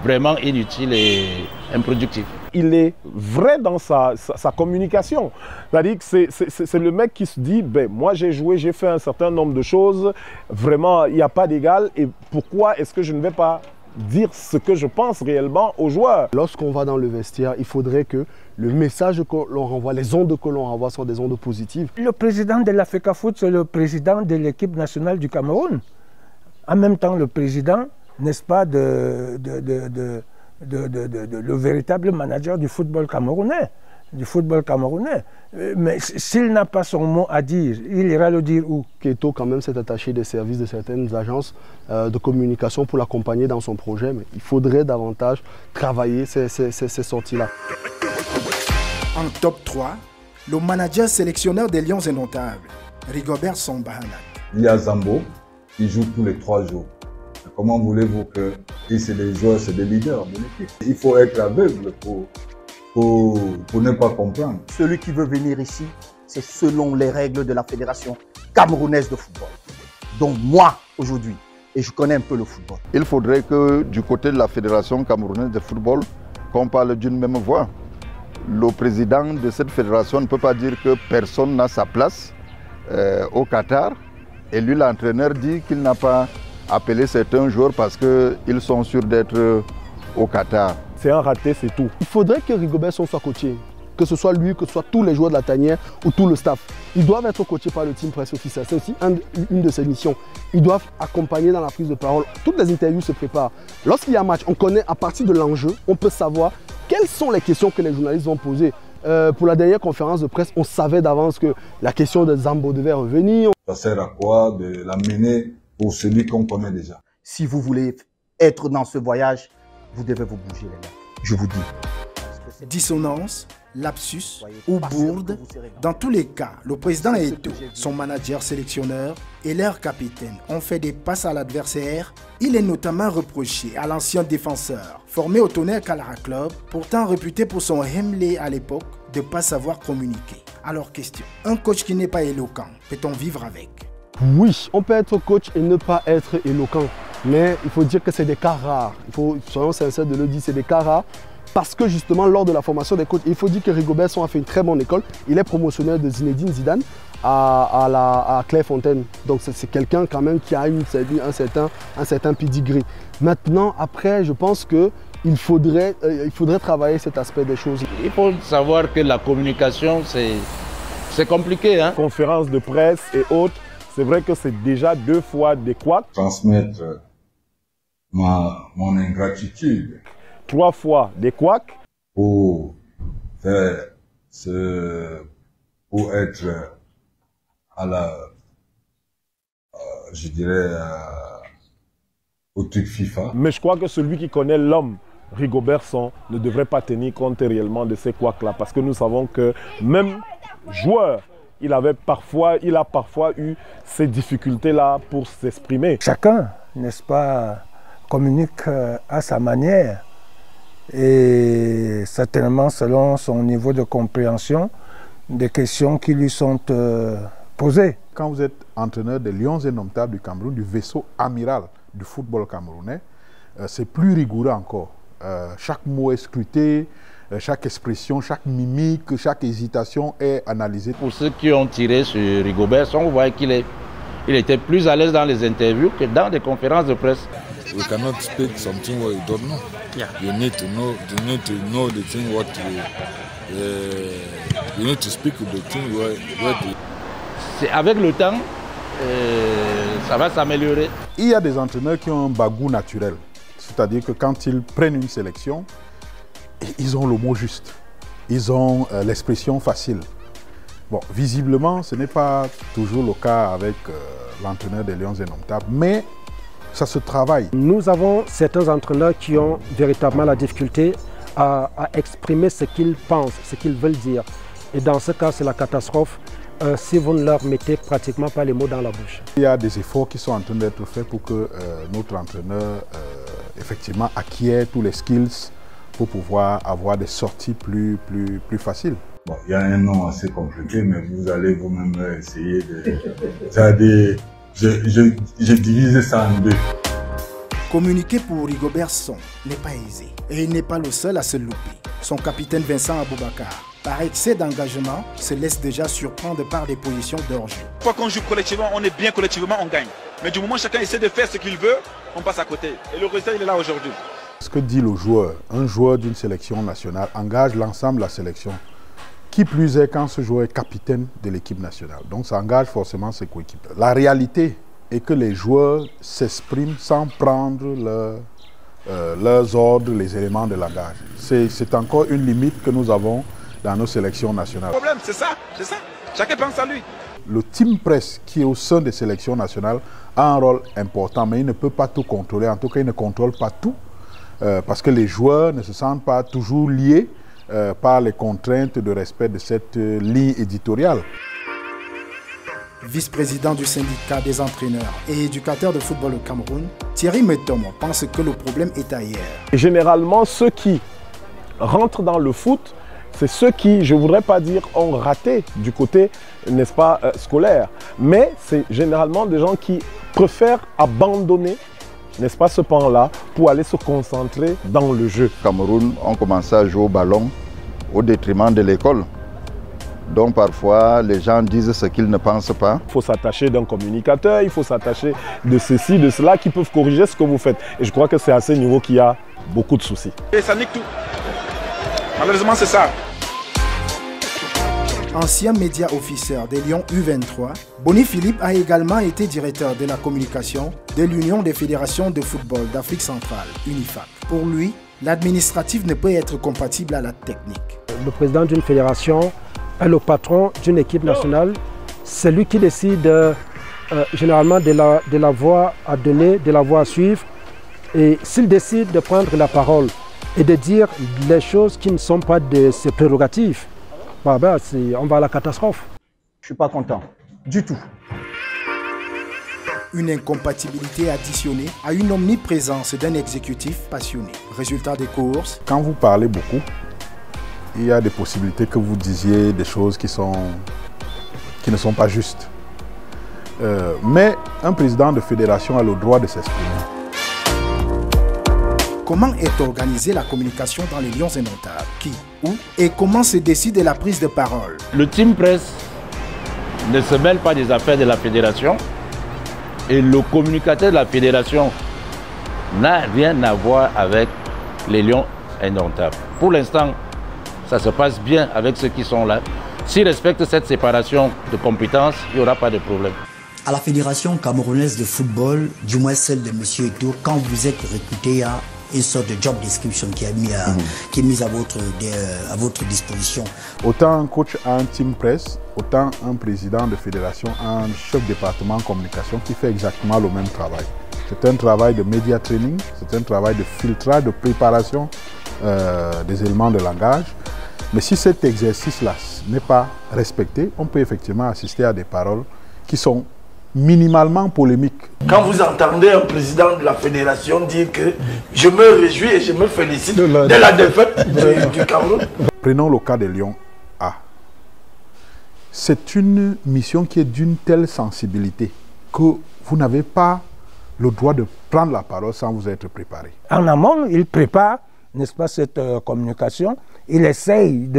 vraiment inutiles et improductifs. Il est vrai dans sa communication. C'est-à-dire que c'est le mec qui se dit, ben, moi j'ai joué, j'ai fait un certain nombre de choses, vraiment il n'y a pas d'égal, et pourquoi est-ce que je ne vais pas dire ce que je pense réellement aux joueurs? Lorsqu'on va dans le vestiaire, il faudrait que le message que l'on renvoie, les ondes que l'on renvoie soient des ondes positives. Le président de la FECAFOOT, c'est le président de l'équipe nationale du Cameroun. En même temps, le président, n'est-ce pas, le véritable manager du football camerounais. Mais s'il n'a pas son mot à dire, il ira le dire où? Eto'o quand même s'est attaché des services de certaines agences de communication pour l'accompagner dans son projet, mais il faudrait davantage travailler ces sorties-là. En top 3, le manager sélectionneur des Lions Indomptables, Rigobert Song-Bahanak. Il y a Zambo qui joue tous les 3 jours. Comment voulez-vous que c'est des joueurs, c'est des leaders de l'équipe? Il faut être aveugle pour ne pas comprendre. Celui qui veut venir ici, c'est selon les règles de la Fédération camerounaise de football. Donc moi, aujourd'hui, et je connais un peu le football. Il faudrait que du côté de la Fédération camerounaise de football, qu'on parle d'une même voix. Le président de cette fédération ne peut pas dire que personne n'a sa place au Qatar. Et lui, l'entraîneur, dit qu'il n'a pas appelé certains joueurs parce qu'ils sont sûrs d'être au Qatar. C'est un raté, c'est tout. Il faudrait que Rigobert Song soit coaché. Que ce soit lui, que ce soit tous les joueurs de la tanière ou tout le staff. Ils doivent être coachés par le team presse officiel. C'est aussi une de ses missions. Ils doivent accompagner dans la prise de parole. Toutes les interviews se préparent. Lorsqu'il y a un match, on connaît à partir de l'enjeu, on peut savoir quelles sont les questions que les journalistes vont poser. Pour la dernière conférence de presse, on savait d'avance que la question de Zambo devait revenir. Ça sert à quoi de l'amener pour celui qu'on connaît déjà? Si vous voulez être dans ce voyage, vous devez vous bouger, les gars. Je vous dis. Dissonance, lapsus ou bourde, dans tous les cas, le président Eto'o, son manager sélectionneur et leur capitaine ont fait des passes à l'adversaire. Il est notamment reproché à l'ancien défenseur, formé au Tonnerre Calara Club, pourtant réputé pour son hemlé à l'époque, de ne pas savoir communiquer. Alors question, un coach qui n'est pas éloquent, peut-on vivre avec? Oui, on peut être coach et ne pas être éloquent. Mais il faut dire que c'est des cas rares. Il faut, soyons sincères de le dire, c'est des cas rares. Parce que justement, lors de la formation des coachs, il faut dire que Rigobert Song a fait une très bonne école. Il est promotionnaire de Zinedine Zidane à Clairefontaine. Donc c'est quelqu'un quand même qui a un certain pedigree. Maintenant, après, je pense qu'il faudrait travailler cet aspect des choses. Il faut savoir que la communication, c'est compliqué. Hein? Conférences de presse et autres, c'est vrai que c'est déjà 2 fois des couacs. Transmettre mon ingratitude. 3 fois des couacs. Pour être à la, je dirais, au truc FIFA. Mais je crois que celui qui connaît l'homme, Rigobert Song, ne devrait pas tenir compte réellement de ces couacs-là. Parce que nous savons que même joueur, il a parfois eu ces difficultés-là pour s'exprimer. Chacun, n'est-ce pas, communique à sa manière. Et certainement selon son niveau de compréhension des questions qui lui sont posées. Quand vous êtes entraîneur des Lions Indomptables du Cameroun, du vaisseau amiral du football camerounais, c'est plus rigoureux encore. Chaque mot est scruté, chaque expression, chaque mimique, chaque hésitation est analysée. Pour ceux qui ont tiré sur Rigobert Song, vous voyez qu'il était plus à l'aise dans les interviews que dans les conférences de presse. We cannot speak something what you don't know. Yeah. You need to know the thing what You need to speak with the team. C'est avec le temps, ça va s'améliorer. Il y a des entraîneurs qui ont un bagou naturel. C'est-à-dire que quand ils prennent une sélection, ils ont le mot juste. Ils ont l'expression facile. Bon, visiblement, ce n'est pas toujours le cas avec l'entraîneur des Lions Indomptables, mais ça se travaille. Nous avons certains entraîneurs qui ont véritablement la difficulté à exprimer ce qu'ils pensent, ce qu'ils veulent dire. Et dans ce cas, c'est la catastrophe si vous ne leur mettez pratiquement pas les mots dans la bouche. Il y a des efforts qui sont en train d'être faits pour que notre entraîneur effectivement acquiert tous les skills pour pouvoir avoir des sorties plus faciles. Bon, il y a un nom assez compliqué, mais vous allez vous-même essayer de... C'est-à-dire, j'ai divisé ça en deux. Communiquer pour Rigobert Song n'est pas aisé. Et il n'est pas le seul à se louper. Son capitaine Vincent Aboubakar, par excès d'engagement, se laisse déjà surprendre par des positions d'orgie. Quand on joue collectivement, on est bien collectivement, on gagne. Mais du moment où chacun essaie de faire ce qu'il veut, on passe à côté. Et le résultat, il est là aujourd'hui. Ce que dit le joueur, un joueur d'une sélection nationale engage l'ensemble de la sélection. Qui plus est quand ce joueur est capitaine de l'équipe nationale. Donc ça engage forcément ses coéquipiers. La réalité est que les joueurs s'expriment sans prendre leurs ordres, les éléments de langage. C'est encore une limite que nous avons dans nos sélections nationales. Le problème, c'est ça, c'est ça. Chacun pense à lui. Le team press qui est au sein des sélections nationales a un rôle important, mais il ne peut pas tout contrôler. En tout cas, il ne contrôle pas tout, parce que les joueurs ne se sentent pas toujours liés par les contraintes de respect de cette ligne éditoriale. Vice-président du syndicat des entraîneurs et éducateur de football au Cameroun, Thierry Metomo pense que le problème est ailleurs. Généralement, ceux qui rentrent dans le foot, c'est ceux qui, je ne voudrais pas dire, ont raté du côté, n'est-ce pas, scolaire. Mais c'est généralement des gens qui préfèrent abandonner, n'est-ce pas, ce pan-là, pour aller se concentrer dans le jeu. Au Cameroun, on commençait à jouer au ballon au détriment de l'école. Donc parfois, les gens disent ce qu'ils ne pensent pas. Il faut s'attacher d'un communicateur, il faut s'attacher de ceci, de cela, qui peuvent corriger ce que vous faites. Et je crois que c'est à ce niveau qu'il y a beaucoup de soucis. Et ça nique tout. Malheureusement, c'est ça. Ancien média officer des Lions U23, Boni Philippe a également été directeur de la communication de l'Union des fédérations de football d'Afrique centrale, UNIFAC. Pour lui, l'administratif ne peut être compatible à la technique. Le président d'une fédération est le patron d'une équipe nationale. C'est lui qui décide généralement de la voie à donner, de la voie à suivre. Et s'il décide de prendre la parole et de dire les choses qui ne sont pas de ses prérogatives, on va à la catastrophe. Je ne suis pas content du tout. Une incompatibilité additionnée à une omniprésence d'un exécutif passionné. Résultat des courses. Quand vous parlez beaucoup, il y a des possibilités que vous disiez des choses qui ne sont pas justes. Mais un président de fédération a le droit de s'exprimer. Comment est organisée la communication dans les Lions Indomptables? Qui, où et comment se décide la prise de parole? Le team press ne se mêle pas des affaires de la fédération et le communicateur de la fédération n'a rien à voir avec les Lions Indomptables. Pour l'instant, ça se passe bien avec ceux qui sont là. S'ils respectent cette séparation de compétences, il n'y aura pas de problème. À la Fédération camerounaise de football, du moins celle de M. Eto'o, quand vous êtes recruté, il y a une sorte de job description qui est mise à votre disposition. Autant un coach a un team press, autant un président de fédération a un chef département communication qui fait exactement le même travail. C'est un travail de media training, c'est un travail de filtrage, de préparation des éléments de langage. Mais si cet exercice-là n'est pas respecté, on peut effectivement assister à des paroles qui sont minimalement polémiques. Quand vous entendez un président de la fédération dire que je me réjouis et je me félicite de la défaite du Cameroun. Prenons le cas des Lions A. C'est une mission qui est d'une telle sensibilité que vous n'avez pas le droit de prendre la parole sans vous être préparé. En amont, il prépare, n'est-ce pas, cette communication. Il essaye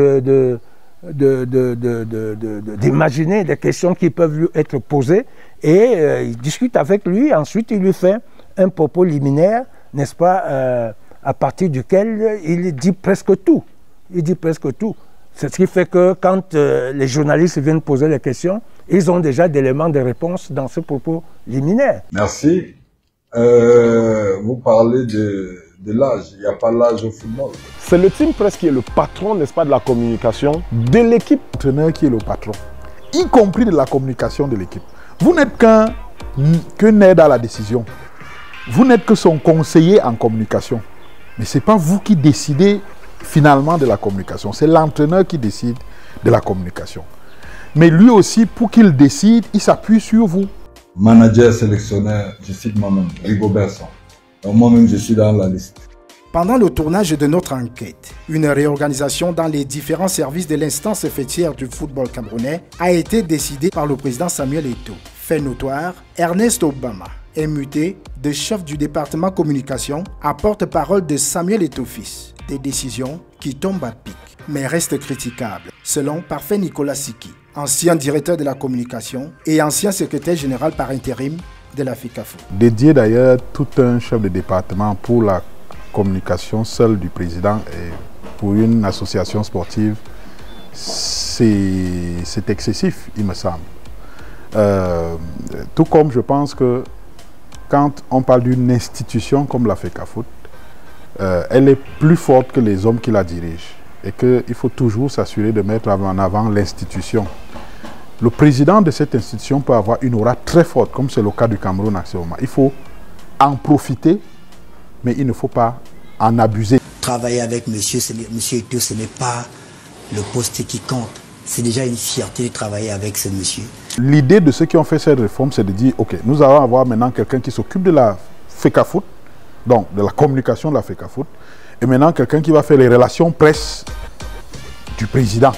d'imaginer des questions qui peuvent lui être posées et il discute avec lui. Ensuite, il lui fait un propos liminaire, n'est-ce pas, à partir duquel il dit presque tout. Il dit presque tout. C'est ce qui fait que quand les journalistes viennent poser les questions, ils ont déjà des éléments de réponse dans ce propos liminaire. Merci. Vous parlez de l'âge. Il n'y a pas l'âge au football. C'est le team presse qui est le patron, n'est-ce pas, de la communication de l'équipe. L'entraîneur qui est le patron, y compris de la communication de l'équipe. Vous n'êtes qu'un aide à la décision. Vous n'êtes que son conseiller en communication. Mais ce n'est pas vous qui décidez finalement de la communication. C'est l'entraîneur qui décide de la communication. Mais lui aussi, pour qu'il décide, il s'appuie sur vous. Manager, sélectionneur, je cite moi-même, Rigobert Song. Donc moi-même, je suis dans la liste. Pendant le tournage de notre enquête, une réorganisation dans les différents services de l'instance fêtière du football camerounais a été décidée par le président Samuel Eto'o. Fait notoire, Ernest Obama est muté de chef du département communication à porte-parole de Samuel Eto'o fils. Des décisions qui tombent à pic, mais restent critiquables, selon Parfait Nicolas Siki, ancien directeur de la communication et ancien secrétaire général par intérim de la FECAFOOT. Dédié d'ailleurs tout un chef de département pour la communication seule du président et pour une association sportive, c'est excessif, il me semble. Tout comme je pense que quand on parle d'une institution comme la FECAFOOT, elle est plus forte que les hommes qui la dirigent et qu'il faut toujours s'assurer de mettre en avant l'institution. Le président de cette institution peut avoir une aura très forte, comme c'est le cas du Cameroun actuellement. Il faut en profiter, mais il ne faut pas en abuser. Travailler avec monsieur Eto'o, ce n'est pas le poste qui compte. C'est déjà une fierté de travailler avec ce monsieur. L'idée de ceux qui ont fait cette réforme, c'est de dire, ok, nous allons avoir maintenant quelqu'un qui s'occupe de la FECAFOOT, donc de la communication de la FECAFOOT, et maintenant quelqu'un qui va faire les relations presse du président.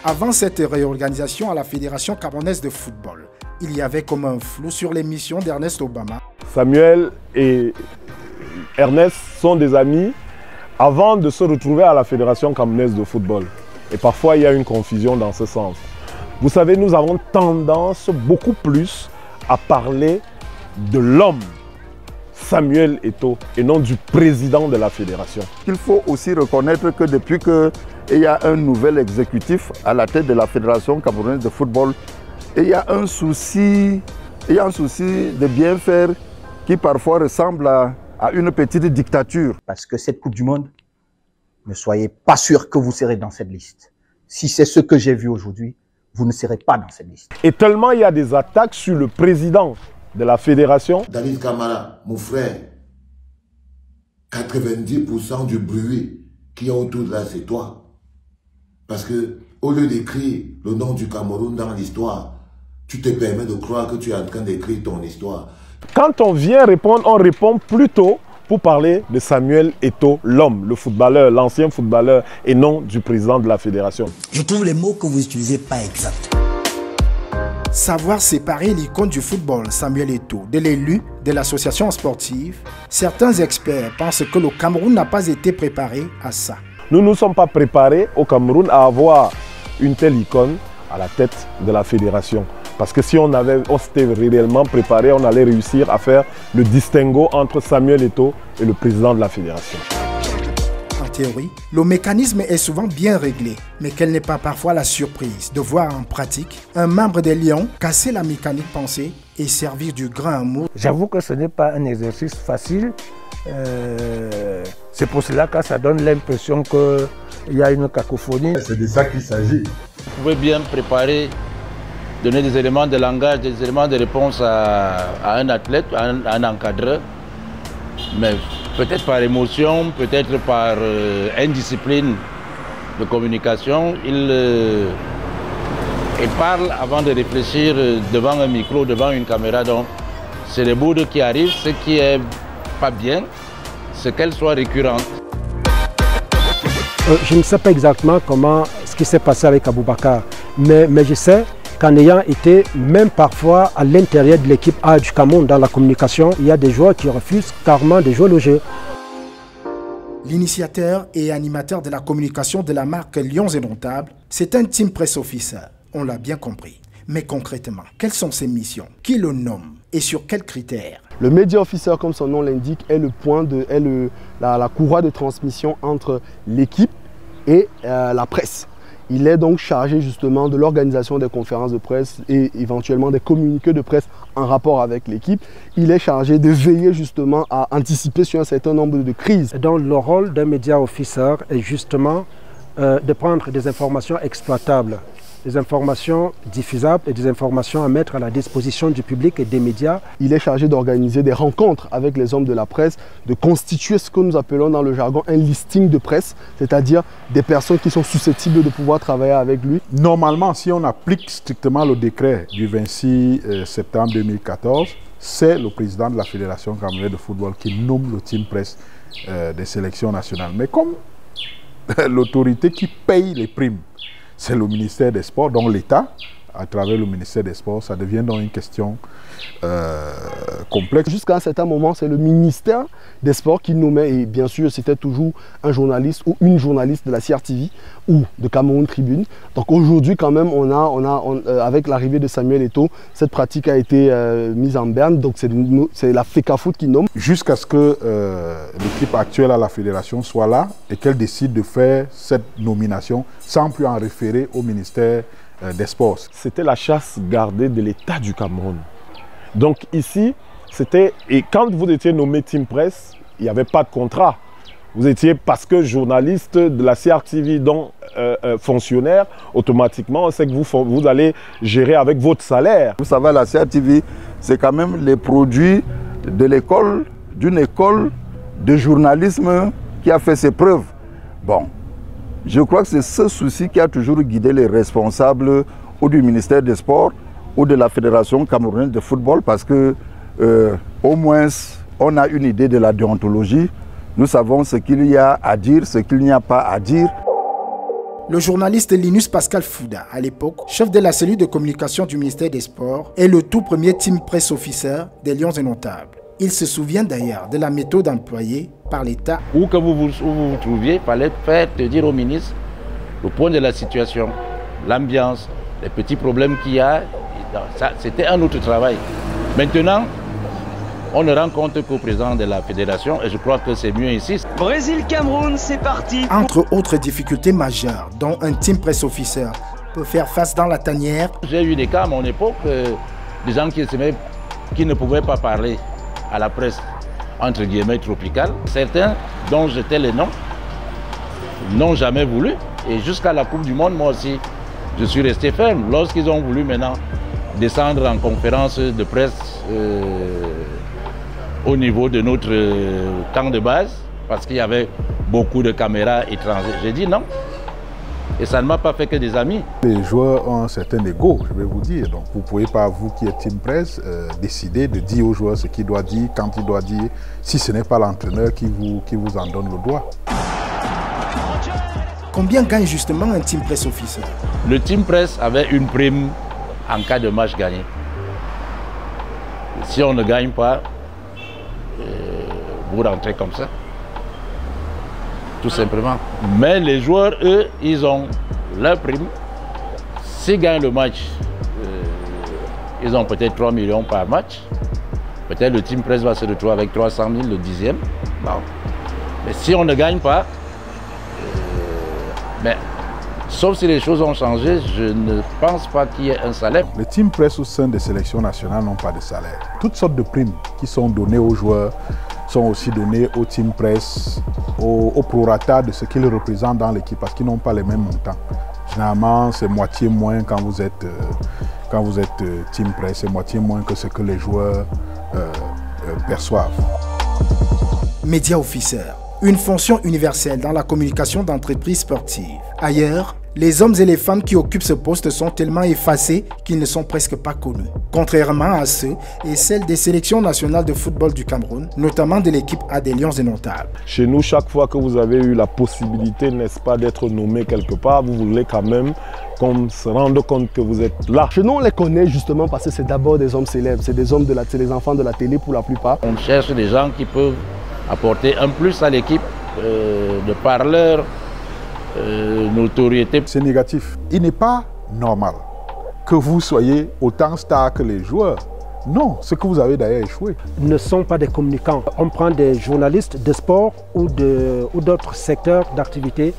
Avant cette réorganisation à la Fédération camerounaise de football, il y avait comme un flou sur les missions d'Ernest Obama. Samuel et Ernest sont des amis avant de se retrouver à la Fédération camerounaise de football. Et parfois, il y a une confusion dans ce sens. Vous savez, nous avons tendance beaucoup plus à parler de l'homme, Samuel Eto'o, et non du président de la fédération. Il faut aussi reconnaître que depuis qu'il y a un nouvel exécutif à la tête de la Fédération camerounaise de football, il y a un souci de bien faire qui parfois ressemble à une petite dictature. Parce que cette Coupe du Monde, ne soyez pas sûr que vous serez dans cette liste. Si c'est ce que j'ai vu aujourd'hui, vous ne serez pas dans cette liste. Et tellement il y a des attaques sur le président de la fédération. David Camara, mon frère, 90% du bruit qu'il y a autour de là, c'est toi. Parce que au lieu d'écrire le nom du Cameroun dans l'histoire, tu te permets de croire que tu es en train d'écrire ton histoire. Quand on vient répondre, on répond plutôt pour parler de Samuel Eto'o, l'homme, le footballeur, l'ancien footballeur, et non du président de la fédération. Je trouve les mots que vous utilisez pas exacts. Savoir séparer l'icône du football, Samuel Eto'o, de l'élu de l'association sportive, certains experts pensent que le Cameroun n'a pas été préparé à ça. Nous ne nous sommes pas préparés au Cameroun à avoir une telle icône à la tête de la fédération. Parce que si on s'était réellement préparé, on allait réussir à faire le distinguo entre Samuel Eto'o et le président de la fédération. En théorie, le mécanisme est souvent bien réglé, mais quelle n'est pas parfois la surprise de voir en pratique un membre des Lions casser la mécanique pensée et servir du grand amour. J'avoue que ce n'est pas un exercice facile. C'est pour cela que ça donne l'impression qu'il y a une cacophonie. C'est de ça qu'il s'agit. Vous pouvez bien préparer, donner des éléments de langage, des éléments de réponse à un athlète, à un encadreur, mais peut-être par émotion, peut-être par indiscipline de communication, il parle avant de réfléchir devant un micro, devant une caméra. Donc c'est les boudes qui arrivent. Ce qui est pas bien, c'est qu'elles soient récurrentes. Je ne sais pas exactement ce qui s'est passé avec Aboubakar, mais je sais qu'en ayant été même parfois à l'intérieur de l'équipe A du Cameroun dans la communication, il y a des joueurs qui refusent carrément de jouer le jeu. L'initiateur et animateur de la communication de la marque Lions Indomptables, c'est un team press officer, on l'a bien compris. Mais concrètement, quelles sont ses missions? Qui le nomme? Et sur quels critères? Le média officer, comme son nom l'indique, est la courroie de transmission entre l'équipe et la presse. Il est donc chargé justement de l'organisation des conférences de presse et éventuellement des communiqués de presse en rapport avec l'équipe. Il est chargé de veiller justement à anticiper sur un certain nombre de crises. Donc le rôle d'un média officer est justement de prendre des informations exploitables, des informations diffusables et des informations à mettre à la disposition du public et des médias. Il est chargé d'organiser des rencontres avec les hommes de la presse, de constituer ce que nous appelons dans le jargon un listing de presse, c'est-à-dire des personnes qui sont susceptibles de pouvoir travailler avec lui. Normalement, si on applique strictement le décret du 26 septembre 2014, c'est le président de la Fédération camerounaise de football qui nomme le team presse des sélections nationales. Mais comme l'autorité qui paye les primes, c'est le ministère des Sports, donc l'État, à travers le ministère des Sports, ça devient donc une question complexe. Jusqu'à un certain moment, c'est le ministère des Sports qui nommait, et bien sûr, c'était toujours un journaliste ou une journaliste de la CRTV ou de Cameroun Tribune. Donc aujourd'hui, quand même, avec l'arrivée de Samuel Eto'o, cette pratique a été mise en berne. Donc c'est la FECAFOOT qui nomme. Jusqu'à ce que l'équipe actuelle à la fédération soit là et qu'elle décide de faire cette nomination sans plus en référer au ministère des Sports. C'était la chasse gardée de l'État du Cameroun. Donc ici, c'était... Et quand vous étiez nommé Team Presse, il n'y avait pas de contrat. Vous étiez, parce que journaliste de la CRTV, donc fonctionnaire, automatiquement, c'est que vous allez gérer avec votre salaire. Vous savez, la CRTV, c'est quand même les produits de l'école, d'une école de journalisme qui a fait ses preuves. Bon, je crois que c'est ce souci qui a toujours guidé les responsables ou du ministère des Sports ou de la Fédération camerounaise de football, parce que au moins on a une idée de la déontologie. Nous savons ce qu'il y a à dire, ce qu'il n'y a pas à dire. Le journaliste Linus Pascal Fouda, à l'époque, chef de la cellule de communication du ministère des Sports, est le tout premier team presse officer des Lions Indomptables. Il se souvient d'ailleurs de la méthode employée par l'État. Où que vous vous trouviez, il fallait faire dire au ministre le point de la situation, l'ambiance, les petits problèmes qu'il y a. C'était un autre travail. Maintenant, on ne rend compte qu'au président de la fédération et je crois que c'est mieux ici. Brésil-Cameroun, c'est parti. Entre autres difficultés majeures dont un team press officer peut faire face dans la tanière. J'ai eu des cas à mon époque, des gens qui ne pouvaient pas parler à la presse entre guillemets tropicale. Certains dont j'étais les noms n'ont jamais voulu et jusqu'à la Coupe du Monde, moi aussi, je suis resté ferme. Lorsqu'ils ont voulu maintenant descendre en conférence de presse au niveau de notre camp de base, parce qu'il y avait beaucoup de caméras étrangères. J'ai dit non. Et ça ne m'a pas fait que des amis. Les joueurs ont un certain ego, je vais vous dire. Donc vous ne pouvez pas, vous qui êtes team presse, décider de dire aux joueurs ce qu'il doit dire, quand il doit dire, si ce n'est pas l'entraîneur qui vous en donne le droit. Combien gagne justement un team press officer? Le team press avait une prime en cas de match gagné. Si on ne gagne pas, vous rentrez comme ça. Tout simplement. Mais les joueurs, eux, ils ont leur prime. S'ils gagnent le match, ils ont peut-être 3 millions par match. Peut-être le team press va se retrouver avec 300 000 le 10e. Non. Mais si on ne gagne pas, mais, sauf si les choses ont changé, je ne pense pas qu'il y ait un salaire. Les team press au sein des sélections nationales n'ont pas de salaire. Toutes sortes de primes qui sont données aux joueurs sont aussi données aux team press, au prorata de ce qu'ils représentent dans l'équipe, parce qu'ils n'ont pas les mêmes montants. Généralement, c'est moitié moins quand vous êtes team press, c'est moitié moins que ce que les joueurs perçoivent. Média officer, une fonction universelle dans la communication d'entreprises sportives. Ailleurs, les hommes et les femmes qui occupent ce poste sont tellement effacés qu'ils ne sont presque pas connus. Contrairement à ceux et celles des sélections nationales de football du Cameroun, notamment de l'équipe A des Lions Indomptables. Chez nous, chaque fois que vous avez eu la possibilité, n'est-ce pas, d'être nommé quelque part, vous voulez quand même qu'on se rende compte que vous êtes là. Chez nous, on les connaît justement parce que c'est d'abord des hommes célèbres, c'est des hommes c'est les enfants de la télé pour la plupart. On cherche des gens qui peuvent apporter un plus à l'équipe de par leur notoriété. C'est négatif. Il n'est pas normal que vous soyez autant star que les joueurs. Non, ce que vous avez d'ailleurs échoué. Ne sont pas des communicants. On prend des journalistes de sport ou d'autres secteurs d'activité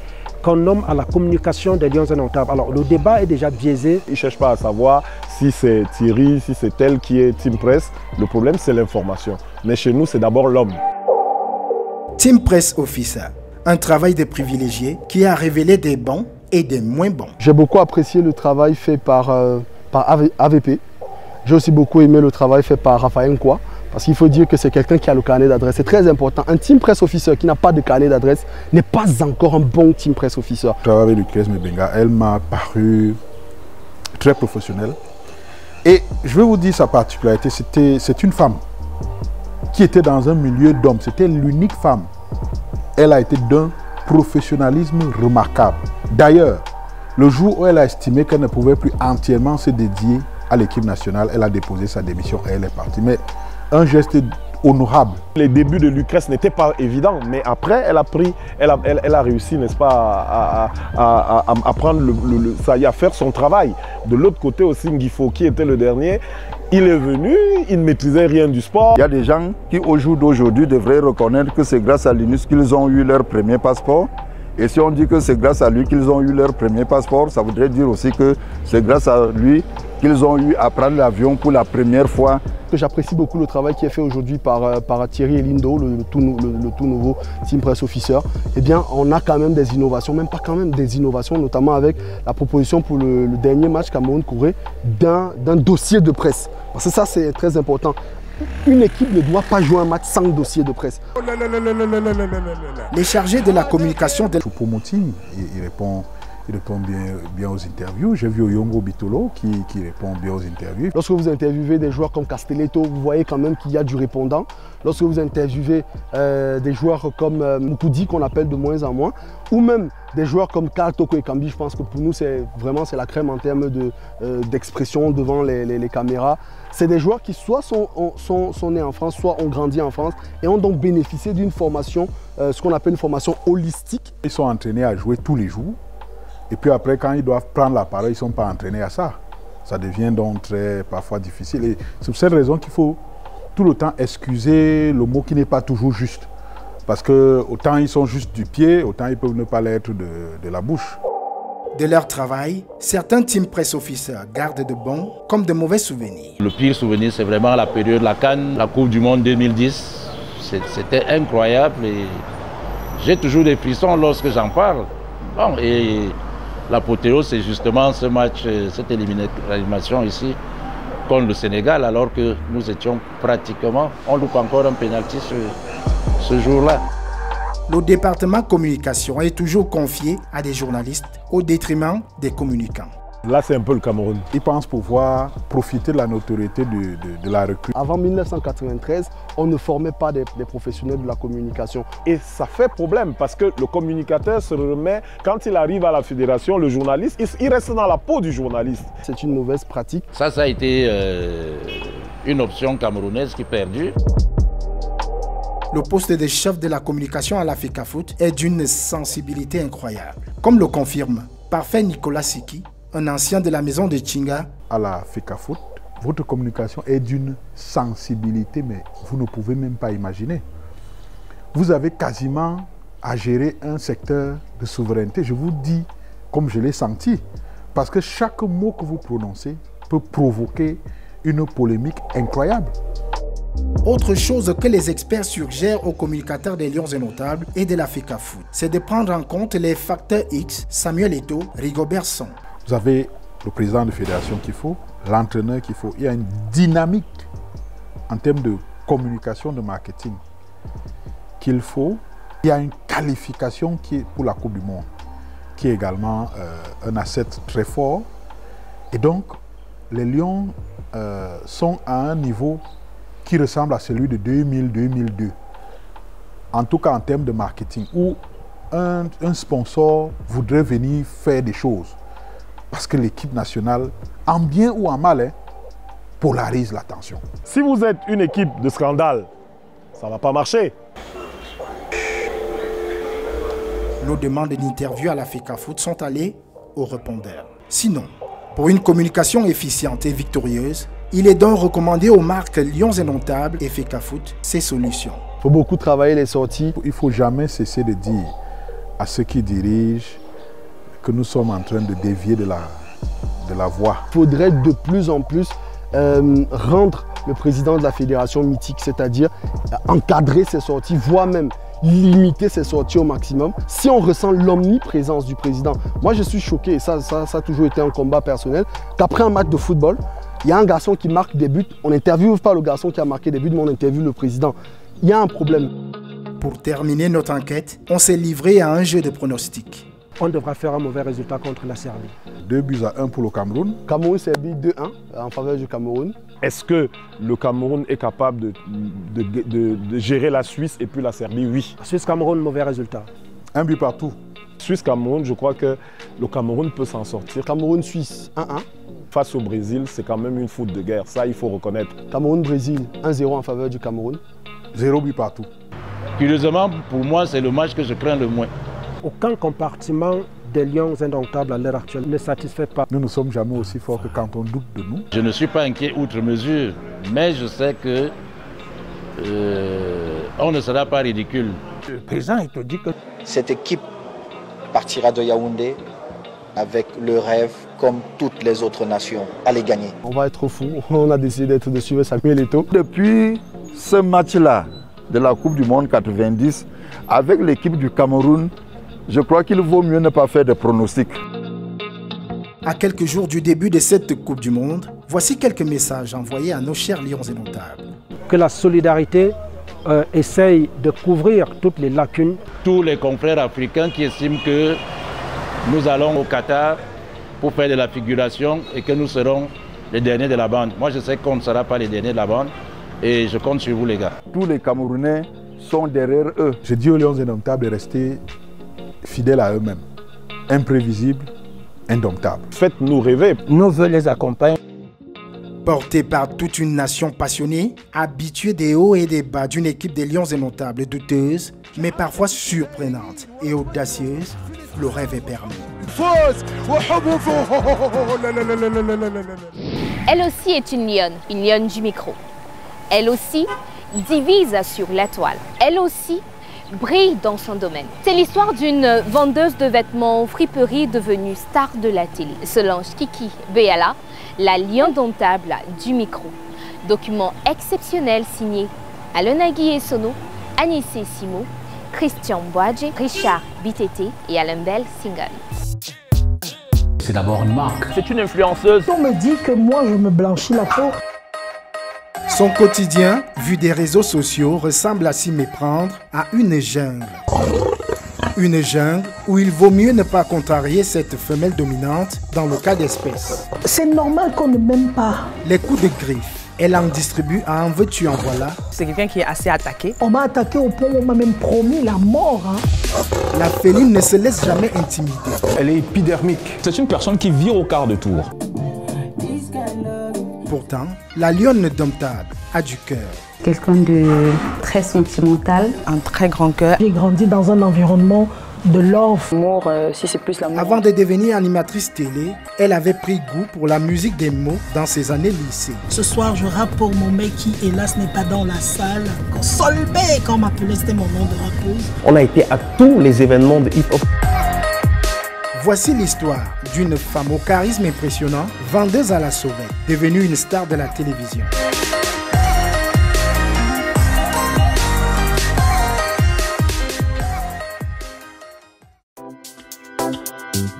qu'on nomme à la communication des Lions Indomptables. Alors le débat est déjà biaisé. Ils ne cherchent pas à savoir si c'est Thierry, si c'est tel qui est Team Press. Le problème, c'est l'information. Mais chez nous, c'est d'abord l'homme. Team Press Officer, un travail de privilégié qui a révélé des bons et des moins bons. J'ai beaucoup apprécié le travail fait par AVP. J'ai aussi beaucoup aimé le travail fait par Raphaël Nkwa. Parce qu'il faut dire que c'est quelqu'un qui a le carnet d'adresse. C'est très important. Un Team Press Officer qui n'a pas de carnet d'adresse n'est pas encore un bon Team Press Officer. Le travail avec Lucrèce Mebenga, elle m'a paru très professionnelle. Et je vais vous dire sa particularité, c'est une femme qui était dans un milieu d'hommes. C'était l'unique femme. Elle a été d'un professionnalisme remarquable. D'ailleurs, le jour où elle a estimé qu'elle ne pouvait plus entièrement se dédier à l'équipe nationale, elle a déposé sa démission et elle est partie. Mais un geste honorable. Les débuts de Lucrèce n'étaient pas évidents, mais après, elle a réussi, n'est-ce pas, à prendre ça y est, à faire son travail. De l'autre côté aussi, Ngifo, qui était le dernier, il est venu, il ne maîtrisait rien du sport. Il y a des gens qui, au jour d'aujourd'hui, devraient reconnaître que c'est grâce à Linus qu'ils ont eu leur premier passeport. Et si on dit que c'est grâce à lui qu'ils ont eu leur premier passeport, ça voudrait dire aussi que c'est grâce à lui qu'ils ont eu à prendre l'avion pour la première fois. J'apprécie beaucoup le travail qui est fait aujourd'hui par Thierry Elindo, le tout nouveau Team Press Officer. Eh bien, on a quand même des innovations, même pas quand même des innovations, notamment avec la proposition pour le dernier match Cameroun-Corée d'un dossier de presse. Parce que ça, c'est très important. Une équipe ne doit pas jouer un match sans dossier de presse. Les chargés de la communication de Choupo-Moting, il répond bien aux interviews. J'ai vu Oyongo Bitolo qui répond bien aux interviews. Lorsque vous interviewez des joueurs comme Castelletto, vous voyez quand même qu'il y a du répondant. Lorsque vous interviewez des joueurs comme Mukudi, qu'on appelle de moins en moins, ou même des joueurs comme Karl Toko Ekambi, je pense que pour nous, c'est la crème en termes d'expression devant les caméras. C'est des joueurs qui soit sont nés en France, soit ont grandi en France et ont donc bénéficié d'une formation, ce qu'on appelle une formation holistique. Ils sont entraînés à jouer tous les jours. Et puis après, quand ils doivent prendre la parole, ils ne sont pas entraînés à ça. Ça devient donc parfois difficile. Et c'est pour cette raison qu'il faut tout le temps excuser le mot qui n'est pas toujours juste. Parce que autant ils sont juste du pied, autant ils peuvent ne pas l'être de la bouche. De leur travail, certains Team Press Officers gardent de bons comme de mauvais souvenirs. Le pire souvenir, c'est vraiment la période de la CAN, la Coupe du Monde 2010. C'était incroyable et j'ai toujours des frissons lorsque j'en parle. Bon, et l'apothéose, c'est justement ce match, cette élimination ici contre le Sénégal, alors que nous étions pratiquement, on loupe encore un pénalty ce jour-là. Le département communication est toujours confié à des journalistes au détriment des communicants. Là, c'est un peu le Cameroun. Ils pensent pouvoir profiter de la notoriété de la recrue. Avant 1993, on ne formait pas des professionnels de la communication. Et ça fait problème parce que le communicateur se remet, quand il arrive à la fédération, le journaliste, il reste dans la peau du journaliste. C'est une mauvaise pratique. Ça a été une option camerounaise qui est perdue. Le poste de chef de la communication à la FECAFOOT est d'une sensibilité incroyable. Comme le confirme Parfait Nicolas Siki, un ancien de la maison de Tchinga. À la FECAFOOT, votre communication est d'une sensibilité, mais vous ne pouvez même pas imaginer. Vous avez quasiment à gérer un secteur de souveraineté. Je vous dis comme je l'ai senti, parce que chaque mot que vous prononcez peut provoquer une polémique incroyable. Autre chose que les experts suggèrent aux communicateurs des Lions Indomptables et de la FECAFOOT, c'est de prendre en compte les facteurs X, Samuel Eto'o, Rigobert Song. Vous avez le président de fédération qu'il faut, l'entraîneur qu'il faut. Il y a une dynamique en termes de communication, de marketing qu'il faut. Il y a une qualification qui est pour la Coupe du Monde, qui est également un asset très fort. Et donc, les Lions sont à un niveau qui ressemble à celui de 2000-2002. En tout cas en termes de marketing, où un sponsor voudrait venir faire des choses. Parce que l'équipe nationale, en bien ou en mal, polarise l'attention. Si vous êtes une équipe de scandale, ça ne va pas marcher. Nos demandes d'interview à la FECAFOOT sont allées au répondeur. Sinon, pour une communication efficiente et victorieuse, il est donc recommandé aux marques Lions Indomptables et FECAFOOT ces solutions. Il faut beaucoup travailler les sorties. Il ne faut jamais cesser de dire à ceux qui dirigent que nous sommes en train de dévier de la voie. Il faudrait de plus en plus rendre le président de la fédération mythique, c'est-à-dire encadrer ses sorties, voire même limiter ses sorties au maximum. Si on ressent l'omniprésence du président, moi je suis choqué, et ça a toujours été un combat personnel, qu'après un match de football, il y a un garçon qui marque des buts, on n'interviewe pas le garçon qui a marqué des buts, mais on interviewe le président. Il y a un problème. Pour terminer notre enquête, on s'est livré à un jeu de pronostics. On devra faire un mauvais résultat contre la Serbie. 2-1 pour le Cameroun. Cameroun-Serbie 2-1 en faveur du Cameroun. Est-ce que le Cameroun est capable de gérer la Suisse et puis la Serbie? Oui. Suisse-Cameroun, mauvais résultat. 1 but partout. Suisse-Cameroun, je crois que le Cameroun peut s'en sortir. Cameroun-Suisse 1-1. Face au Brésil, c'est quand même une faute de guerre, ça il faut reconnaître. Cameroun-Brésil 1-0 en faveur du Cameroun. 0 but partout. Curieusement, pour moi, c'est le match que je crains le moins. Aucun compartiment des Lions indomptables à l'heure actuelle ne satisfait pas. Nous ne sommes jamais aussi forts que quand on doute de nous. Je ne suis pas inquiet outre mesure, mais je sais que on ne sera pas ridicule. Le président, il te dit que cette équipe partira de Yaoundé avec le rêve, comme toutes les autres nations, à les gagner. On va être fous. On a décidé d'être de suivre Samuel Eto'o. Depuis ce match-là de la Coupe du Monde 90, avec l'équipe du Cameroun, je crois qu'il vaut mieux ne pas faire de pronostics. À quelques jours du début de cette Coupe du Monde, voici quelques messages envoyés à nos chers Lions indomptables. Que la solidarité essaye de couvrir toutes les lacunes. Tous les confrères africains qui estiment que nous allons au Qatar pour faire de la figuration et que nous serons les derniers de la bande. Moi, je sais qu'on ne sera pas les derniers de la bande et je compte sur vous, les gars. Tous les Camerounais sont derrière eux. Je dis aux Lions indomptables de rester fidèles à eux-mêmes, imprévisibles, indomptables. Faites-nous rêver. Nous voulons les accompagner. Porté par toute une nation passionnée, habituée des hauts et des bas d'une équipe des Lions indomptables douteuse, mais parfois surprenante et audacieuse, le rêve est permis. Elle aussi est une lionne du micro. Elle aussi divise sur la toile. Elle aussi brille dans son domaine. C'est l'histoire d'une vendeuse de vêtements aux friperies devenue star de la télé. Solange Kiki Béala, la lion indomptable du micro. Document exceptionnel signé Alonagui Essono, Anissé Simo, Christian Boadje, Richard Bitete et Alain Bell Single. C'est d'abord une marque. C'est une influenceuse. On me dit que moi je me blanchis la peau. Son quotidien, vu des réseaux sociaux, ressemble à s'y méprendre à une jungle. Une jungle où il vaut mieux ne pas contrarier cette femelle dominante dans le cas d'espèce. C'est normal qu'on ne m'aime pas. Les coups de griffe, elle en distribue à en veux-tu en voilà. C'est quelqu'un qui est assez attaqué. On m'a attaqué au point où on m'a même promis la mort. La féline ne se laisse jamais intimider. Elle est épidermique. C'est une personne qui vire au quart de tour. Pourtant, la lionne indomptable a du cœur. Quelqu'un de très sentimental. Un très grand cœur. J'ai grandi dans un environnement de love. L'amour, si c'est plus l'amour. Avant de devenir animatrice télé, elle avait pris goût pour la musique des mots dans ses années lycée. Ce soir, je rappe pour mon mec qui, hélas, n'est pas dans la salle. Solbé, quand on m'appelait, c'était mon nom de rappeuse. On a été à tous les événements de hip-hop. Voici l'histoire d'une femme au charisme impressionnant, vendeuse à la sauvette, devenue une star de la télévision.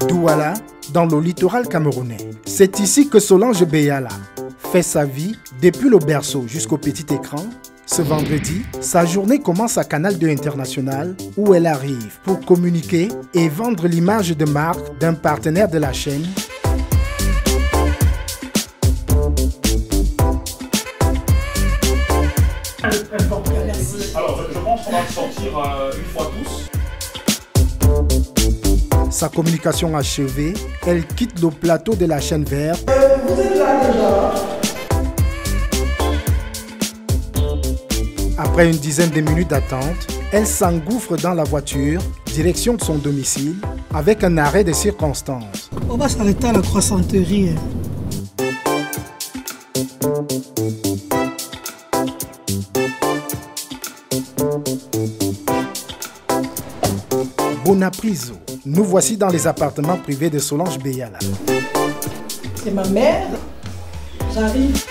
Douala, dans le littoral camerounais. C'est ici que Solange Béala fait sa vie depuis le berceau jusqu'au petit écran. Ce vendredi, sa journée commence à Canal 2 International où elle arrive pour communiquer et vendre l'image de marque d'un partenaire de la chaîne. Alors, je pense qu'on va le sortir une fois tous. Sa communication achevée, elle quitte le plateau de la chaîne verte. Vous êtes là déjà? Après une dizaine de minutes d'attente, elle s'engouffre dans la voiture, direction de son domicile, avec un arrêt de circonstance. On va s'arrêter à la croissanterie. Bonapriso, nous voici dans les appartements privés de Solange Beyala. C'est ma mère. J'arrive.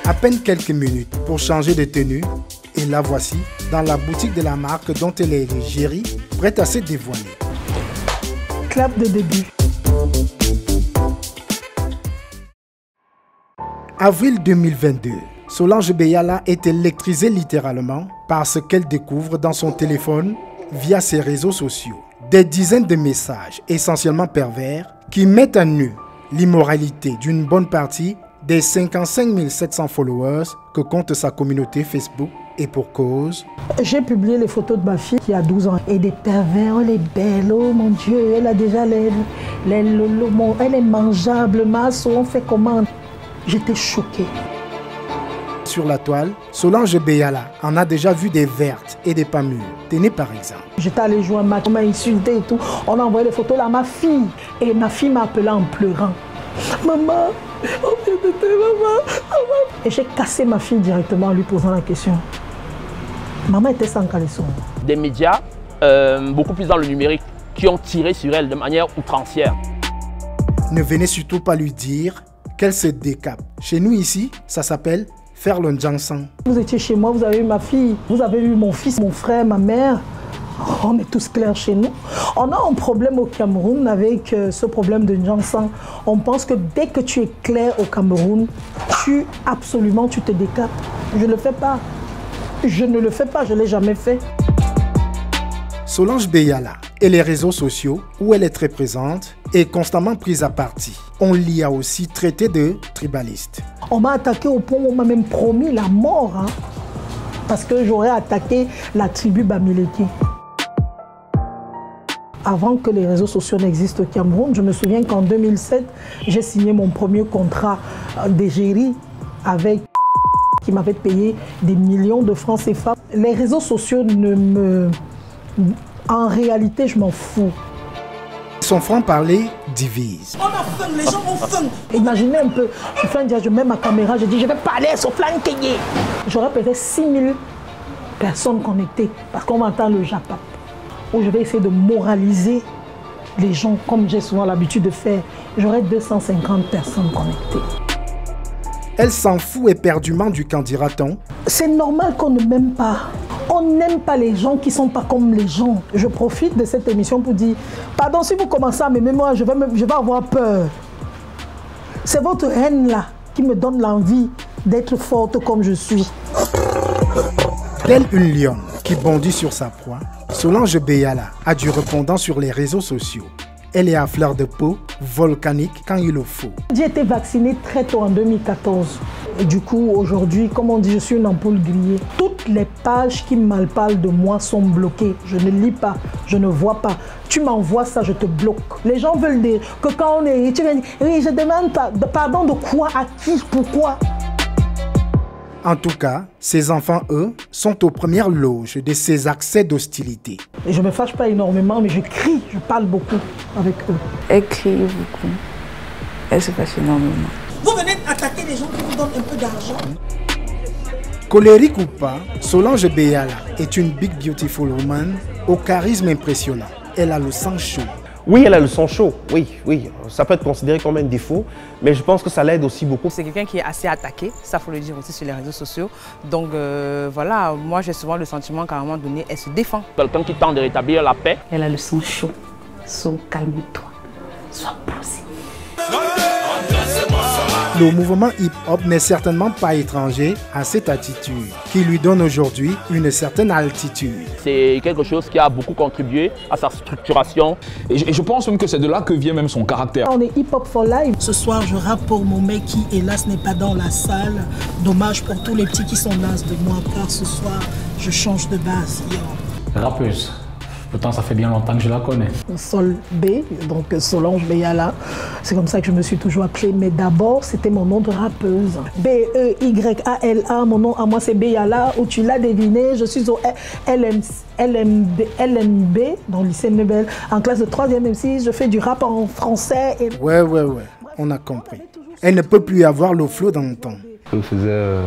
À peine quelques minutes pour changer de tenue, et la voici dans la boutique de la marque dont elle est l'égérie, prête à se dévoiler. Clap de début. Avril 2022, Solange Beyala est électrisée littéralement par ce qu'elle découvre dans son téléphone via ses réseaux sociaux. Des dizaines de messages, essentiellement pervers, qui mettent à nu l'immoralité d'une bonne partie des 55 700 followers que compte sa communauté Facebook, et pour cause. J'ai publié les photos de ma fille qui a 12 ans. Et des pervers, elle est belle, oh mon Dieu, elle a déjà elle est mangeable, masse, on fait comment? J'étais choquée. Sur la toile, Solange Beyala en a déjà vu des vertes et des pas mûres. Tenez par exemple. J'étais allée jouer un match, on m'a insulté et tout. On a envoyé les photos là à ma fille. Et ma fille m'a appelé en pleurant. Maman, oh maman. Et j'ai cassé ma fille directement en lui posant la question. Maman était sans caleçon. Des médias, beaucoup plus dans le numérique, qui ont tiré sur elle de manière outrancière. Ne venez surtout pas lui dire qu'elle se décape. Chez nous ici, ça s'appelle faire le Jansan. Vous étiez chez moi, vous avez eu ma fille, vous avez eu mon fils, mon frère, ma mère. On est tous clairs chez nous. On a un problème au Cameroun avec ce problème de Jansan. On pense que dès que tu es clair au Cameroun, tu te décapes. Je ne le fais pas. Je ne le fais pas, je ne l'ai jamais fait. Solange Beyala et les réseaux sociaux, où elle est très présente, est constamment prise à partie. On l'y a aussi traité de tribaliste. On m'a attaqué au point où on m'a même promis la mort, hein, parce que j'aurais attaqué la tribu Bamileke. Avant que les réseaux sociaux n'existent au Cameroun, je me souviens qu'en 2007, j'ai signé mon premier contrat d'égérie avec qui m'avait payé des millions de francs CFA. Les réseaux sociaux en réalité, je m'en fous. Son franc-parler divise. On a faim, les gens ont faim. Imaginez un peu, je fais un dia, je mets ma caméra, je dis je vais parler à son flanqué. J'aurais peut-être 6000 personnes connectées parce qu'on m'entend le Japap. Où je vais essayer de moraliser les gens comme j'ai souvent l'habitude de faire. J'aurai 250 personnes connectées. Elle s'en fout éperdument du qu'en dira-t-on. C'est normal qu'on ne m'aime pas. On n'aime pas les gens qui ne sont pas comme les gens. Je profite de cette émission pour dire, pardon, si vous commencez à m'aimer, moi, je vais avoir peur. C'est votre haine-là qui me donne l'envie d'être forte comme je suis. Telle une lionne qui bondit sur sa proie, Solange Beyala a du répondant sur les réseaux sociaux. Elle est à fleur de peau, volcanique quand il le faut. J'ai été vaccinée très tôt en 2014. Et du coup, aujourd'hui, comme on dit, je suis une ampoule grillée. Toutes les pages qui mal parlent de moi sont bloquées. Je ne lis pas, je ne vois pas. Tu m'envoies ça, je te bloque. Les gens veulent dire que quand on est... Tu viens dire, oui, je demande pardon de quoi, à qui, pourquoi? En tout cas, ces enfants, eux, sont aux premières loges de ces accès d'hostilité. Et je ne me fâche pas énormément, mais je crie, je parle beaucoup avec eux. Elle crie beaucoup. Elle se fâche énormément. Vous venez attaquer les gens qui vous donnent un peu d'argent. Colérique ou pas, Solange Beyala est une big beautiful woman au charisme impressionnant. Elle a le sang chaud. Oui, elle a le sang chaud, oui. Ça peut être considéré comme un défaut, mais je pense que ça l'aide aussi beaucoup. C'est quelqu'un qui est assez attaqué, ça faut le dire aussi sur les réseaux sociaux. Donc voilà, moi j'ai souvent le sentiment qu'à un moment donné, elle se défend. Quelqu'un qui tente de rétablir la paix. Elle a le sang chaud, so calme-toi, sois posé. Le mouvement hip-hop n'est certainement pas étranger à cette attitude, qui lui donne aujourd'hui une certaine altitude. C'est quelque chose qui a beaucoup contribué à sa structuration. Et je pense même que c'est de là que vient même son caractère. On est hip-hop for life. Ce soir, je rappe pour mon mec qui, hélas, n'est pas dans la salle. Dommage pour tous les petits qui sont nazes de moi, car ce soir, je change de base. Rappeuse. Pourtant, ça fait bien longtemps que je la connais. Sol B, donc Solange Beyala. C'est comme ça que je me suis toujours appelée. Mais d'abord, c'était mon nom de rappeuse. B-E-Y-A-L-A. Mon nom à moi, c'est Beyala. Où tu l'as deviné, je suis au LMB, dans le lycée Nebel, en classe de 3e M6. Je fais du rap en français. Et... Ouais. On a compris. Elle ne peut plus avoir le flow dans le temps. On faisait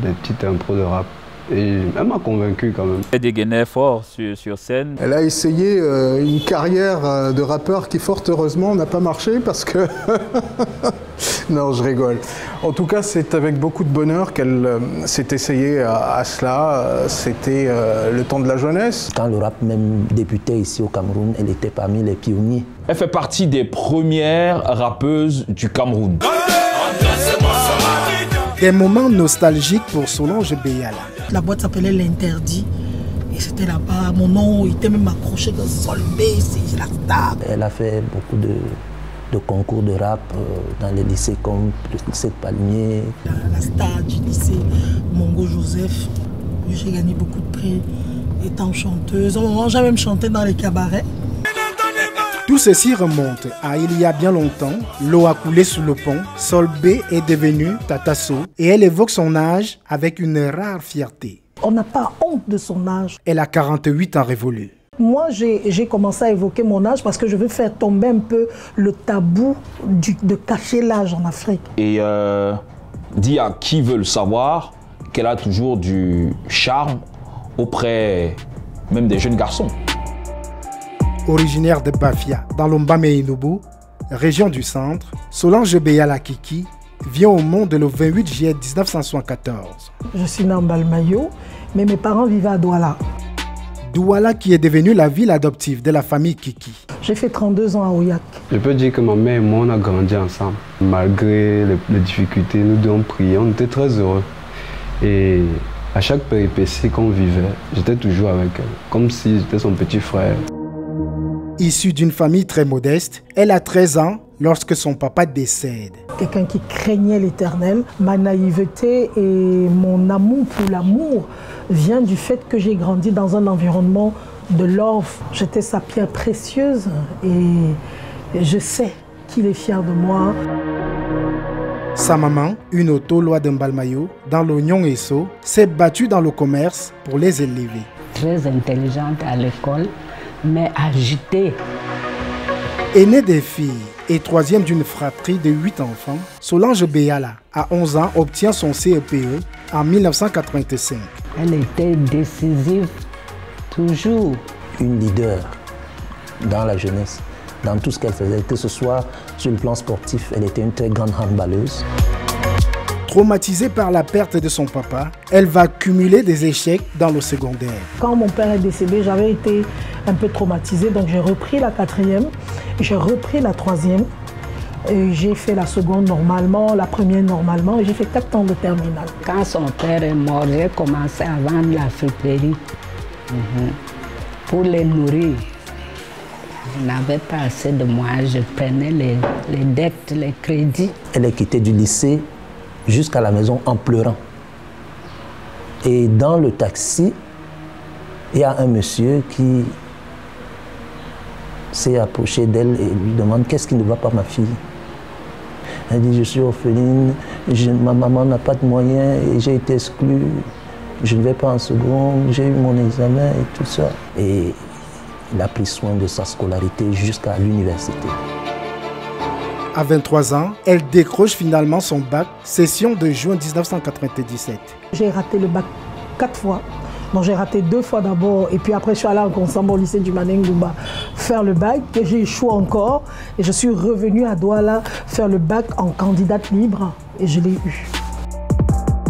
des petites impros de rap Et elle m'a convaincu quand même. Elle dégainait fort sur scène. Elle a essayé une carrière de rappeur qui, fort heureusement, n'a pas marché parce que... Non, je rigole. En tout cas, c'est avec beaucoup de bonheur qu'elle s'est essayée à cela. C'était le temps de la jeunesse. Quand le rap même débutait ici au Cameroun, elle était parmi les pionniers. Elle fait partie des premières rappeuses du Cameroun. Des moments nostalgiques pour Solange Béala. La boîte s'appelait L'Interdit. Et c'était là-bas, mon nom était même accroché comme Sol B, c'est la star. Elle a fait beaucoup de concours de rap dans les lycées comme le lycée de Palmier. La star du lycée Mongo Joseph. J'ai gagné beaucoup de prix étant chanteuse. Au moment, j'ai même chanté dans les cabarets. Tout ceci remonte à il y a bien longtemps. L'eau a coulé sous le pont. Sol B est devenue Tatasso et elle évoque son âge avec une rare fierté. On n'a pas honte de son âge. Elle a 48 ans révolus. Moi, j'ai commencé à évoquer mon âge parce que je veux faire tomber un peu le tabou de cacher l'âge en Afrique. Et dit à qui veut le savoir qu'elle a toujours du charme auprès même des jeunes garçons. Originaire de Bafia, dans l'Ombamé-Inubu, région du centre, Solange Béala Kiki vient au monde le 28 juillet 1974. Je suis née en Balmayo, mais mes parents vivaient à Douala. Douala qui est devenue la ville adoptive de la famille Kiki. J'ai fait 32 ans à Ouiac. Je peux dire que ma mère et moi, on a grandi ensemble. Malgré les difficultés, nous deux on priait, on était très heureux. Et à chaque péripétie qu'on vivait, j'étais toujours avec elle, comme si j'étais son petit frère. Issue d'une famille très modeste, elle a 13 ans lorsque son papa décède. Quelqu'un qui craignait l'Éternel. Ma naïveté et mon amour pour l'amour vient du fait que j'ai grandi dans un environnement de love. J'étais sa pierre précieuse et je sais qu'il est fier de moi. Sa maman, une auto-loi d'Mbalmayo, dans l'Oignon Esso, s'est battue dans le commerce pour les élever. Très intelligente à l'école, mais agitée. Aînée des filles et troisième d'une fratrie de 8 enfants, Solange Béala, à 11 ans, obtient son CEPE en 1985. Elle était décisive, toujours. Une leader dans la jeunesse, dans tout ce qu'elle faisait, que ce soit sur le plan sportif, elle était une très grande handballeuse. Traumatisée par la perte de son papa, elle va cumuler des échecs dans le secondaire. Quand mon père est décédé, j'avais été un peu traumatisée, donc j'ai repris la 4e, j'ai repris la 3e, j'ai fait la seconde normalement, la première normalement, et j'ai fait 4 ans de terminale. Quand son père est mort, j'ai commencé à vendre la friperie pour les nourrir. Je n'avais pas assez de moyens, je prenais les dettes, les crédits. Elle est quittée du lycée jusqu'à la maison en pleurant. Et dans le taxi, il y a un monsieur qui s'est approché d'elle et lui demande « Qu'est-ce qui ne va pas, ma fille ?» Elle dit « Je suis orpheline, ma maman n'a pas de moyens et j'ai été exclue, je ne vais pas en seconde, j'ai eu mon examen et tout ça. » Et il a pris soin de sa scolarité jusqu'à l'université. À 23 ans, elle décroche finalement son bac, session de juin 1997. J'ai raté le bac 4 fois. Donc j'ai raté 2 fois d'abord et puis après je suis allée en Ensemble au lycée du Manengouba faire le bac et j'ai échoué encore. Et je suis revenue à Douala faire le bac en candidate libre et je l'ai eu.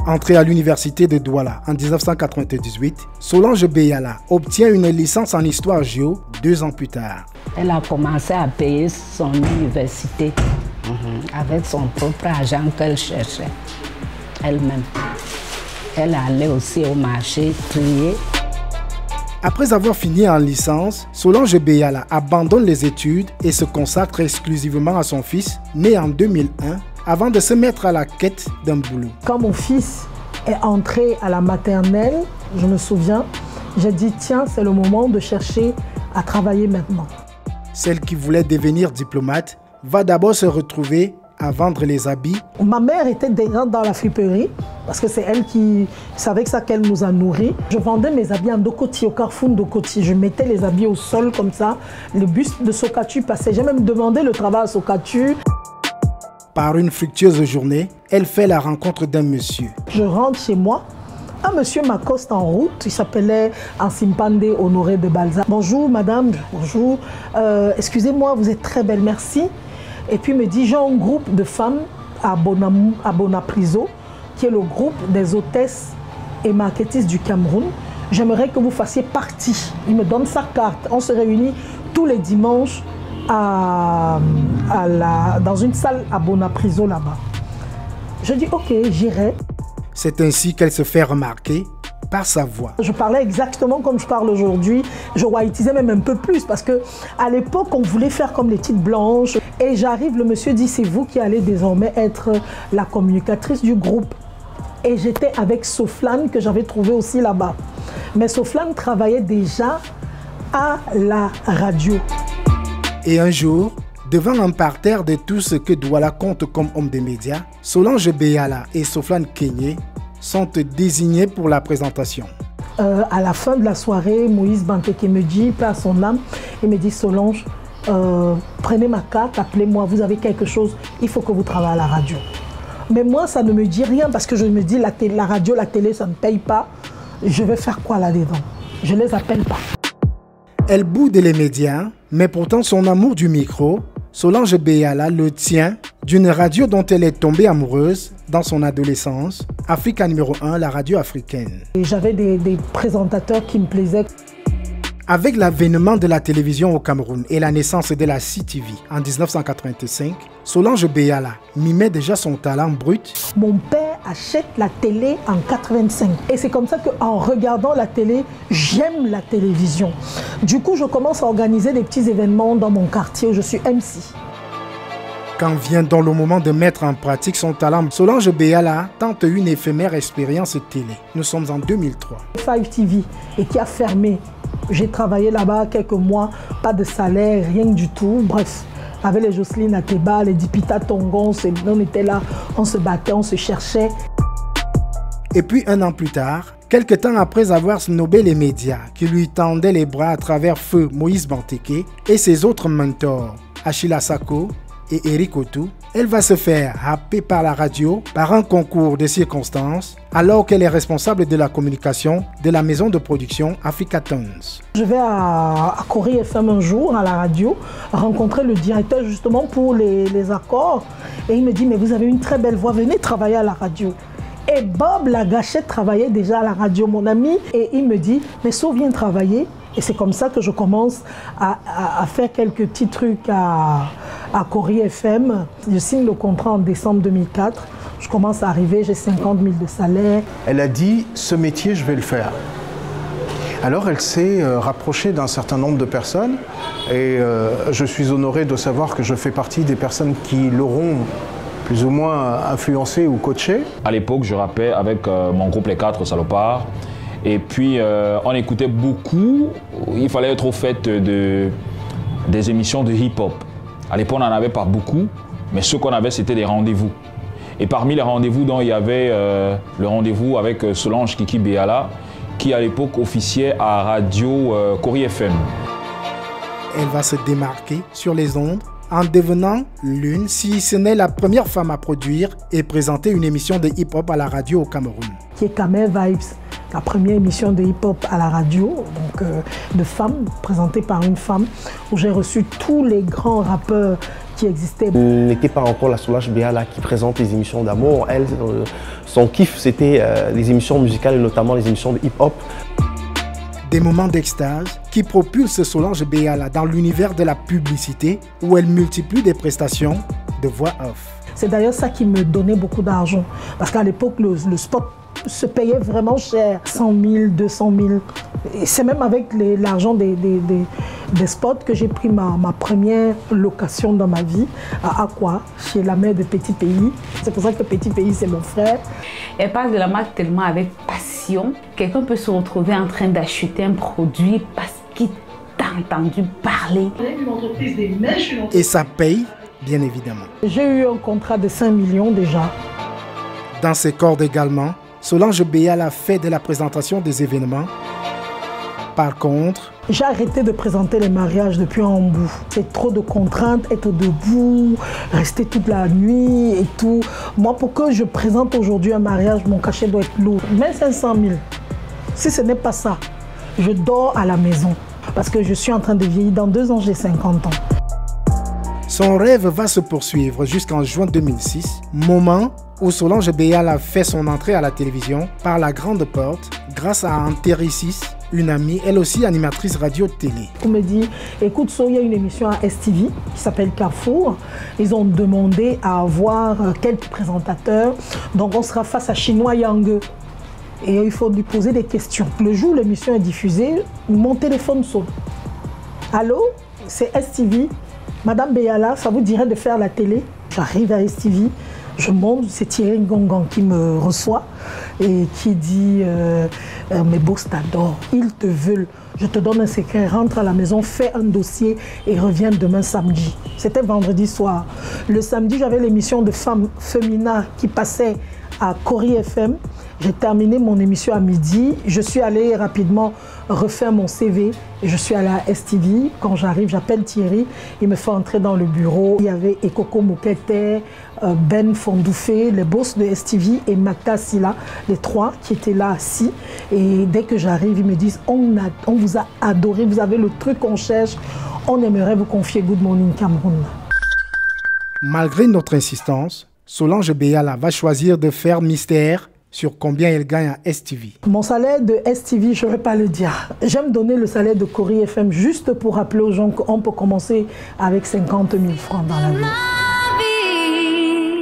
Entrée à l'université de Douala en 1998, Solange Béala obtient une licence en histoire géo 2 ans plus tard. Elle a commencé à payer son université avec son propre argent qu'elle cherchait elle-même. Elle allait aussi au marché trier. Après avoir fini en licence, Solange Béala abandonne les études et se consacre exclusivement à son fils, né en 2001, avant de se mettre à la quête d'un boulot. Quand mon fils est entré à la maternelle, je me souviens, j'ai dit tiens, c'est le moment de chercher à travailler maintenant. Celle qui voulait devenir diplomate va d'abord se retrouver à vendre les habits. Ma mère était déjà dans la friperie parce que c'est elle qui savait que ça qu'elle nous a nourris. Je vendais mes habits en Dokoti, au carrefour Dokoti. Je mettais les habits au sol comme ça. Le bus de Sokatu passait. J'ai même demandé le travail à Sokatu. Par une fructueuse journée, elle fait la rencontre d'un monsieur. Je rentre chez moi Un monsieur m'accoste en route, il s'appelait Ansimpande Honoré de Balzac. Bonjour madame, bonjour, excusez-moi, vous êtes très belle, merci. Et puis il me dit, j'ai un groupe de femmes à Bonapriso, qui est le groupe des hôtesses et marketistes du Cameroun. J'aimerais que vous fassiez partie. Il me donne sa carte. On se réunit tous les dimanches dans une salle à Bonapriso là-bas. Je dis ok, j'irai. C'est ainsi qu'elle se fait remarquer par sa voix. Je parlais exactement comme je parle aujourd'hui. Je whiteisais même un peu plus parce que à l'époque, on voulait faire comme les petites blanches. Et j'arrive, le monsieur dit, c'est vous qui allez désormais être la communicatrice du groupe. Et j'étais avec Soflane que j'avais trouvé aussi là-bas. Mais Soflane travaillait déjà à la radio. Et un jour, devant un parterre de tout ce que Douala compte comme homme des médias, Solange Béala et Soflane Kenyé sont désignés pour la présentation. À la fin de la soirée, Moïse Banteke me dit, paix à son âme, il me dit Solange, prenez ma carte, appelez-moi, vous avez quelque chose, il faut que vous travaillez à la radio. Mais moi, ça ne me dit rien parce que je me dis, la radio, la télé, ça ne paye pas. Je vais faire quoi là-dedans? Je ne les appelle pas. Elle boude les médias, mais pourtant son amour du micro, Solange Béala le tient d'une radio dont elle est tombée amoureuse dans son adolescence, Africa numéro 1, la radio africaine. J'avais des présentateurs qui me plaisaient. Avec l'avènement de la télévision au Cameroun et la naissance de la CTV en 1985, Solange Béala mimait déjà son talent brut. Mon père achète la télé en 85 et c'est comme ça qu'en regardant la télé, j'aime la télévision. Du coup, je commence à organiser des petits événements dans mon quartier où je suis MC. Quand vient donc le moment de mettre en pratique son talent, Solange Béala tente une éphémère expérience télé. Nous sommes en 2003. 5 TV et qui a fermé. J'ai travaillé là-bas quelques mois, pas de salaire, rien du tout. Bref, avec les Jocelyne Ateba, les Dipita Tongon, on était là, on se battait, on se cherchait. Et puis un an plus tard, quelques temps après avoir snobé les médias qui lui tendaient les bras à travers feu Moïse Banteke et ses autres mentors, Achille Sako et Eric Otou, elle va se faire happer par la radio par un concours de circonstances alors qu'elle est responsable de la communication de la maison de production Africa Tons. Je vais à Corée FM un jour à la radio rencontrer le directeur justement pour les accords et il me dit mais vous avez une très belle voix, venez travailler à la radio. Et Bob Lagachette travaillait déjà à la radio, mon ami, et il me dit mais So viens travailler. Et c'est comme ça que je commence à faire quelques petits trucs à Corée FM. Je signe le contrat en décembre 2004. Je commence à arriver, j'ai 50 000 de salaire. Elle a dit, ce métier, je vais le faire. Alors elle s'est rapprochée d'un certain nombre de personnes et je suis honoré de savoir que je fais partie des personnes qui l'auront plus ou moins influencé ou coaché. À l'époque, je rappais avec mon groupe Les 4 Salopards. Et puis, on écoutait beaucoup. Il fallait être au fait des émissions de hip-hop. À l'époque, on n'en avait pas beaucoup, mais ce qu'on avait, c'était des rendez-vous. Et parmi les rendez-vous, il y avait le rendez-vous avec Solange Kiki Béala, qui à l'époque officiait à Radio Corée FM. Elle va se démarquer sur les ondes en devenant l'une, si ce n'est la première femme à produire et présenter une émission de hip-hop à la radio au Cameroun. Qui est Kamer Vibes, la première émission de hip-hop à la radio, donc de femmes, présentée par une femme, où j'ai reçu tous les grands rappeurs qui existaient. Elle n'était pas encore la Solange Béala qui présente les émissions d'amour. Elle, son kiff, c'était les émissions musicales et notamment les émissions de hip-hop. Des moments d'extase qui propulsent Solange Béala dans l'univers de la publicité où elle multiplie des prestations de voix off. C'est d'ailleurs ça qui me donnait beaucoup d'argent. Parce qu'à l'époque, le spot se payait vraiment cher. 100 000, 200 000. Et c'est même avec l'argent des spots que j'ai pris ma première location dans ma vie à Aqua, chez la mère de Petit Pays. C'est pour ça que Petit Pays, c'est mon frère. Elle parle de la marque tellement avec passion. Quelqu'un peut se retrouver en train d'acheter un produit parce qu'il t'a entendu parler. Une entreprise des mèches. Et ça paye, bien évidemment. J'ai eu un contrat de 5 millions déjà. Dans ses cordes également, Solange Béala fait de la présentation des événements. Par contre, J'ai arrêté de présenter les mariages depuis un bout. C'est trop de contraintes, être debout, rester toute la nuit et tout. Moi, pour que je présente aujourd'hui un mariage, mon cachet doit être lourd. Même 500 000. Si ce n'est pas ça, je dors à la maison. Parce que je suis en train de vieillir. Dans 2 ans, j'ai 50 ans. Son rêve va se poursuivre jusqu'en juin 2006, moment où Solange Béala fait son entrée à la télévision par la grande porte grâce à Antéricis, une amie, elle aussi animatrice radio-télé. On me dit, écoute, il y a une émission à STV qui s'appelle Carrefour. Ils ont demandé à avoir quelques présentateurs. Donc on sera face à Chinois Yang. Et il faut lui poser des questions. Le jour où l'émission est diffusée, mon téléphone sonne. Allô, c'est STV. Madame Béala, ça vous dirait de faire la télé? J'arrive à STV, je monte, c'est Thierry Ngongan qui me reçoit et qui dit mes boss t'adorent, ils te veulent. Je te donne un secret, rentre à la maison, fais un dossier et reviens demain samedi. C'était vendredi soir. Le samedi, j'avais l'émission de Femmes Femina qui passait à Cori FM. J'ai terminé mon émission à midi. Je suis allée rapidement refaire mon CV et je suis allée à STV. Quand j'arrive, j'appelle Thierry. Il me fait entrer dans le bureau. Il y avait Ekoko Moukete, Ben Fondoufé, les boss de STV et Magda Silla, les 3 qui étaient là assis. Et dès que j'arrive, ils me disent on vous a adoré, vous avez le truc qu'on cherche. On aimerait vous confier Good Morning Cameroun. Malgré notre insistance, Solange Béala va choisir de faire mystère sur combien elle gagne à STV. Mon salaire de STV, je ne vais pas le dire. J'aime donner le salaire de Cori FM juste pour rappeler aux gens qu'on peut commencer avec 50 000 francs dans la vie.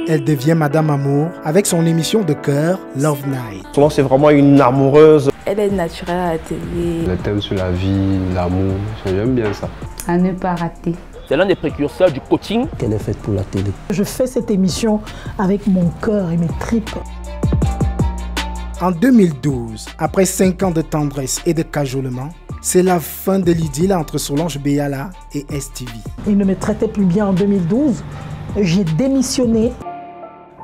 Elle devient Madame Amour avec son émission de cœur Love Night. Solange, c'est vraiment une amoureuse. Elle est naturelle à la télé. Le thème sur la vie, l'amour, j'aime bien ça. À ne pas rater. C'est l'un des précurseurs du coaching. Qu'elle est faite pour la télé. Je fais cette émission avec mon cœur et mes tripes. En 2012, après 5 ans de tendresse et de cajolement, c'est la fin de l'idylle entre Solange Béala et STV. Il ne me traitait plus bien en 2012. J'ai démissionné.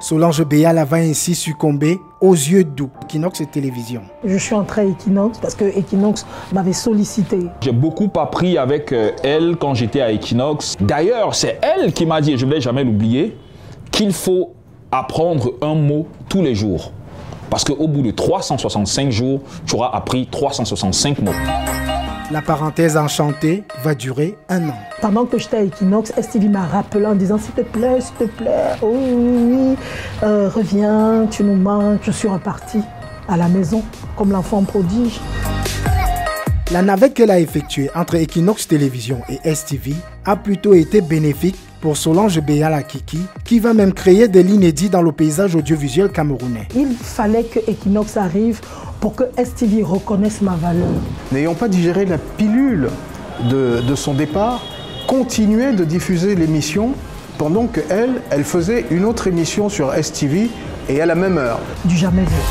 Solange Béala va ainsi succomber aux yeux doux Equinox Télévision. Je suis entrée à Equinox parce que Equinox m'avait sollicité. J'ai beaucoup appris avec elle quand j'étais à Equinox. D'ailleurs, c'est elle qui m'a dit, et je ne vais jamais l'oublier, qu'il faut apprendre un mot tous les jours. Parce qu'au bout de 365 jours, tu auras appris 365 mots. La parenthèse enchantée va durer 1 an. Pendant que j'étais à Equinox, STV m'a rappelé en disant s'il te plaît, oh oui, reviens, tu nous manques. Je suis repartie à la maison comme l'enfant prodige. La navette qu'elle a effectuée entre Equinox Télévision et STV a plutôt été bénéfique pour Solange Béala Kiki, qui va même créer de l'inédit dans le paysage audiovisuel camerounais. Il fallait que Equinox arrive pour que STV reconnaisse ma valeur. N'ayant pas digéré la pilule de son départ, continuait de diffuser l'émission pendant qu'elle faisait une autre émission sur STV et à la même heure. Du jamais vu.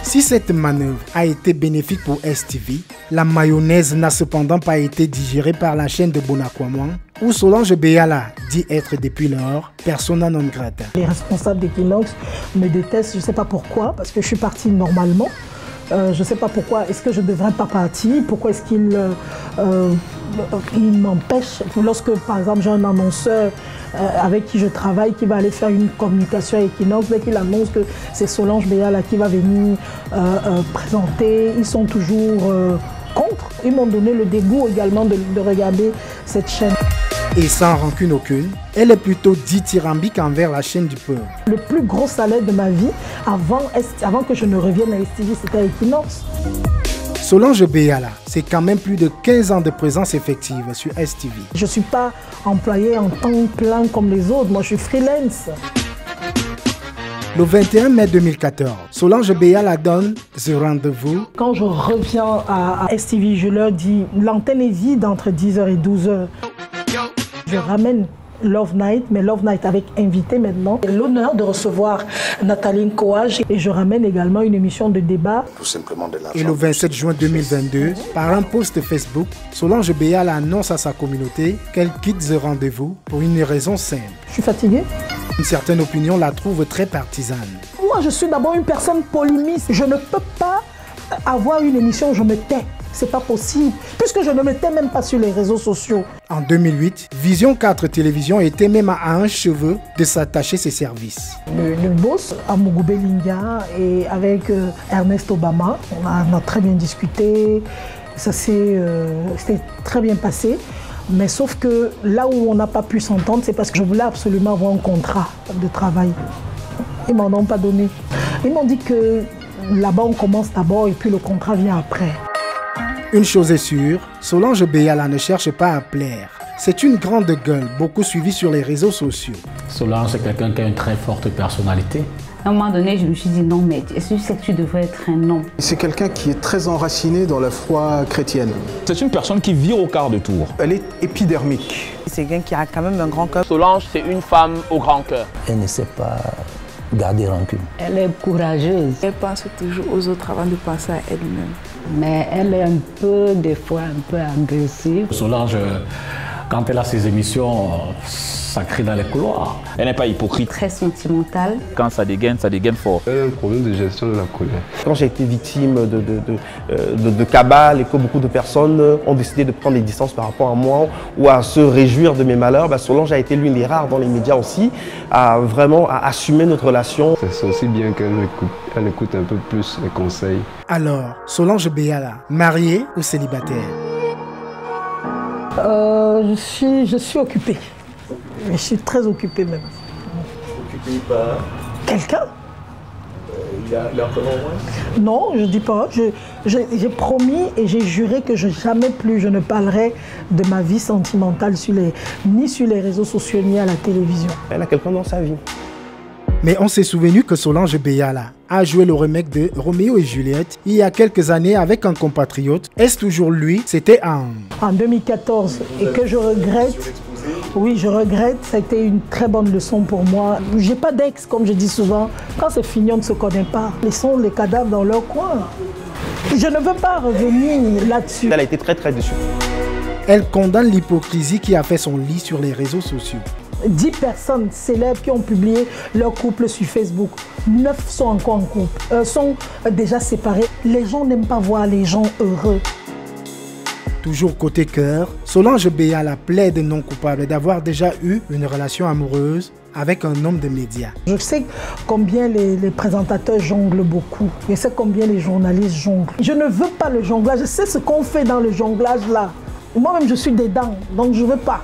Si cette manœuvre a été bénéfique pour STV, la mayonnaise n'a cependant pas été digérée par la chaîne de Bonakwamouan, où Solange Béala dit être depuis lors persona non grata. Les responsables d'Equinox me détestent, je ne sais pas pourquoi, parce que je suis partie normalement. Je ne sais pas pourquoi, est-ce que je ne devrais pas partir? Pourquoi est-ce qu'ils m'empêchent? Lorsque, par exemple, j'ai un annonceur avec qui je travaille, qui va aller faire une communication à Equinox, dès qu'il annonce que c'est Solange Béala qui va venir présenter, ils sont toujours contre. Ils m'ont donné le dégoût également de regarder cette chaîne. Et sans rancune aucune, elle est plutôt dithyrambique envers la chaîne du peuple. Le plus gros salaire de ma vie, avant que je ne revienne à STV, c'était à Equinox. Solange Béala, c'est quand même plus de 15 ans de présence effective sur STV. Je ne suis pas employée en temps plein comme les autres, moi je suis freelance. Le 21 mai 2014, Solange Béala donne The Rendez-vous. Quand je reviens à STV, je leur dis, l'antenne est vide entre 10h et 12h. Je ramène Love Night, mais Love Night avec invité maintenant. J'ai l'honneur de recevoir Nathalie Coage et je ramène également une émission de débat. Tout simplement de l'argent. Et le 27 juin 2022, par un post Facebook, Solange Béala annonce à sa communauté qu'elle quitte The Rendez-vous pour une raison simple. Je suis fatiguée. Une certaine opinion la trouve très partisane. Moi, je suis d'abord une personne polémiste. Je ne peux pas avoir une émission où je me tais. c'est pas possible, puisque je ne m'étais même pas sur les réseaux sociaux. En 2008, Vision 4 Télévision était même à un cheveu de s'attacher ses services. Le boss, Amougube Linga, et avec Ernest Obama, on a très bien discuté, ça s'est très bien passé. Mais sauf que là où on n'a pas pu s'entendre, c'est parce que je voulais absolument avoir un contrat de travail. Ils ne m'en ont pas donné. Ils m'ont dit que là-bas on commence d'abord et puis le contrat vient après. Une chose est sûre, Solange Béala ne cherche pas à plaire. C'est une grande gueule, beaucoup suivie sur les réseaux sociaux. Solange, c'est quelqu'un qui a une très forte personnalité. À un moment donné, je me suis dit non, mais est-ce que tu sais que tu devrais être un homme? C'est quelqu'un qui est très enraciné dans la foi chrétienne. C'est une personne qui vire au quart de tour. Elle est épidermique. C'est quelqu'un qui a quand même un grand cœur. Solange, c'est une femme au grand cœur. Elle ne sait pas garder rancune. Elle est courageuse. Elle pense toujours aux autres avant de penser à elle-même. Mais elle est un peu, des fois, un peu agressive. Solange, quand elle a ses émissions, ça crie dans les couloirs. Elle n'est pas hypocrite. Très sentimentale. Quand ça dégaine fort. Elle a un problème de gestion de la colère. Quand j'ai été victime de cabale et que beaucoup de personnes ont décidé de prendre des distances par rapport à moi ou à se réjouir de mes malheurs, Solange a été l'une des rares dans les médias aussi à vraiment assumer notre relation. C'est aussi bien qu'elle écoute un peu plus les conseils. Alors, Solange Béala, mariée ou célibataire? Je suis occupée. Je suis très occupée même. Occupée par quelqu'un? Il y a encore moins? Non, je ne dis pas. J'ai promis et j'ai juré que jamais plus je ne parlerai de ma vie sentimentale ni sur les réseaux sociaux ni à la télévision. Elle a quelqu'un dans sa vie. Mais on s'est souvenu que Solange Béala a joué le remake de Roméo et Juliette il y a quelques années avec un compatriote. Est-ce toujours lui? C'était en 2014 et que je regrette. Oui, je regrette. C'était une très bonne leçon pour moi. J'ai pas d'ex, comme je dis souvent. Quand c'est fini, on ne se connaît pas. Laissons les cadavres dans leur coin. Je ne veux pas revenir là-dessus. Elle a été très déçue. Elle condamne l'hypocrisie qui a fait son lit sur les réseaux sociaux. 10 personnes célèbres qui ont publié leur couple sur Facebook. 9 sont encore en couple, sont déjà séparés. Les gens n'aiment pas voir les gens heureux. Toujours côté cœur, Solange Béala plaide non coupable d'avoir déjà eu une relation amoureuse avec un homme de médias. Je sais combien les présentateurs jonglent beaucoup. Je sais combien les journalistes jonglent. Je ne veux pas le jonglage. Je sais ce qu'on fait dans le jonglage là. Moi-même, je suis dedans, donc je ne veux pas.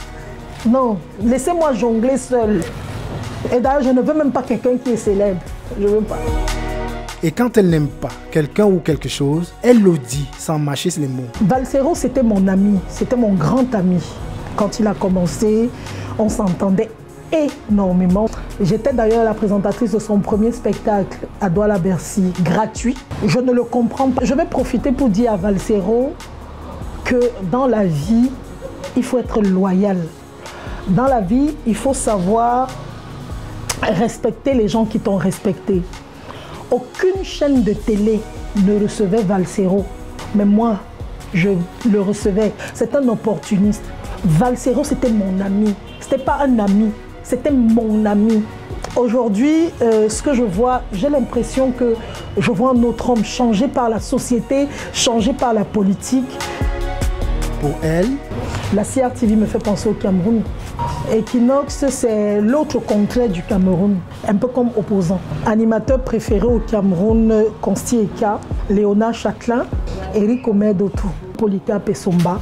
Non, laissez-moi jongler seul. Et d'ailleurs, je ne veux même pas quelqu'un qui est célèbre. Je ne veux pas. Et quand elle n'aime pas quelqu'un ou quelque chose, elle le dit sans mâcher les mots. Valsero, c'était mon ami, c'était mon grand ami. Quand il a commencé, on s'entendait énormément. J'étais d'ailleurs la présentatrice de son premier spectacle à Douala-Bercy, gratuit. Je ne le comprends pas. Je vais profiter pour dire à Valsero que dans la vie, il faut être loyal. Dans la vie, il faut savoir respecter les gens qui t'ont respecté. Aucune chaîne de télé ne recevait Valsero, mais moi, je le recevais. C'est un opportuniste. Valsero, c'était mon ami. Ce n'était pas un ami, c'était mon ami. Aujourd'hui, ce que je vois, j'ai l'impression que je vois un autre homme changé par la société, changé par la politique. Pour elle, la CRTV me fait penser au Cameroun. Equinox, c'est l'autre contraire du Cameroun, un peu comme opposant. Animateur préféré au Cameroun, Consti Eka, Léonard Châtelain, Eric Omedotou, Polycarpe Essomba,